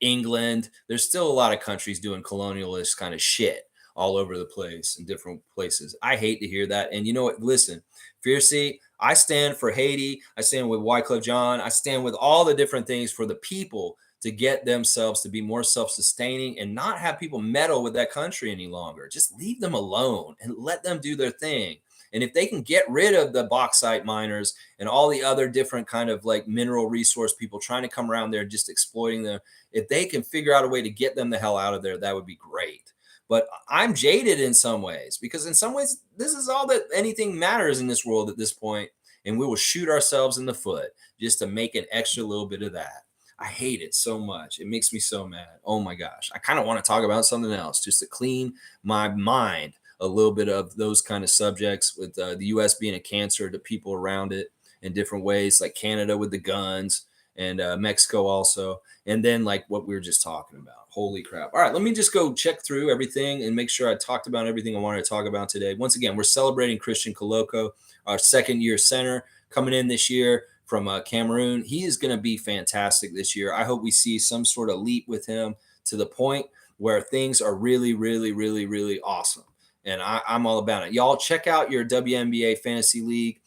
England. There's still a lot of countries doing colonialist kind of shit all over the place in different places. I hate to hear that. And you know what? Listen, Fiercey, I stand for Haiti. I stand with Wyclef Jean. I stand with all the different things for the people to get themselves to be more self-sustaining and not have people meddle with that country any longer. Just leave them alone and let them do their thing. And if they can get rid of the bauxite miners and all the other different kind of like mineral resource people trying to come around there just exploiting them, if they can figure out a way to get them the hell out of there, that would be great. But I'm jaded in some ways because in some ways, this is all that anything matters in this world at this point. And we will shoot ourselves in the foot just to make an extra little bit of that. I hate it so much. It makes me so mad. Oh my gosh. I kind of want to talk about something else just to clean my mind a little bit of those kind of subjects with the U.S. being a cancer to people around it in different ways, like Canada with the guns and Mexico also. And then like what we were just talking about. Holy crap. All right, let me just go check through everything and make sure I talked about everything I wanted to talk about today. Once again, we're celebrating Christian Koloko, our second year center coming in this year from Cameroon. He is going to be fantastic this year. I hope we see some sort of leap with him to the point where things are really, really, really, really awesome. And I'm all about it. Y'all check out your WNBA Fantasy League.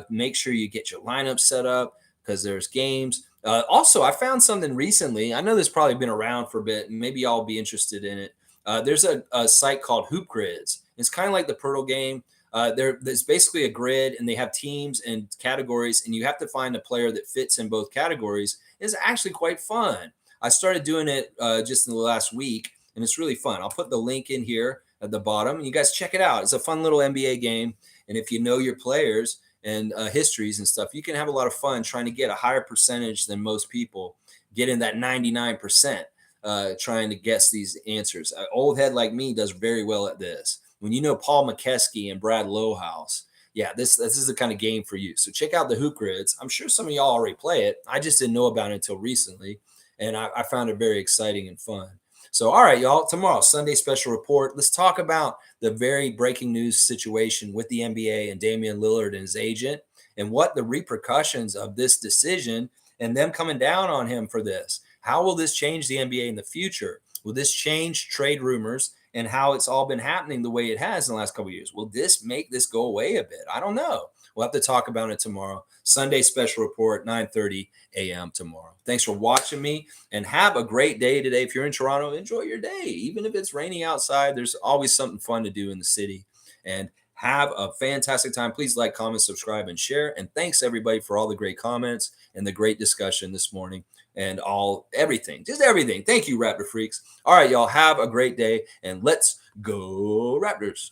Make sure you get your lineup set up because there's games. Also, I found something recently. I know this probably been around for a bit. And maybe y'all be interested in it. There's a site called Hoop Grids. It's kind of like the Pirtle game. There's basically a grid, and they have teams and categories, and you have to find a player that fits in both categories. It's actually quite fun. I started doing it just in the last week, and it's really fun. I'll put the link in here at the bottom. You guys check it out. It's a fun little NBA game, and if you know your players and histories and stuff, you can have a lot of fun trying to get a higher percentage than most people, getting that 99%, trying to guess these answers. An old head like me does very well at this. When you know Paul McKeskey and Brad Lowhouse, yeah, this is the kind of game for you. So check out the Hoop Grids. I'm sure some of y'all already play it. I just didn't know about it until recently, and I found it very exciting and fun. So, all right, y'all, tomorrow, Sunday special report. Let's talk about the very breaking news situation with the NBA and Damian Lillard and his agent and what the repercussions of this decision and them coming down on him for this. How will this change the NBA in the future? Will this change trade rumors and how it's all been happening the way it has in the last couple of years? Will this make this go away a bit? I don't know. We'll have to talk about it tomorrow. Sunday special report, 9:30 a.m. tomorrow. Thanks for watching me, and have a great day today. If you're in Toronto, enjoy your day. Even if it's raining outside, there's always something fun to do in the city. And have a fantastic time. Please like, comment, subscribe, and share. And thanks everybody for all the great comments and the great discussion this morning and everything, just everything. Thank you, Raptor Freaks. All right, y'all, have a great day, and let's go Raptors.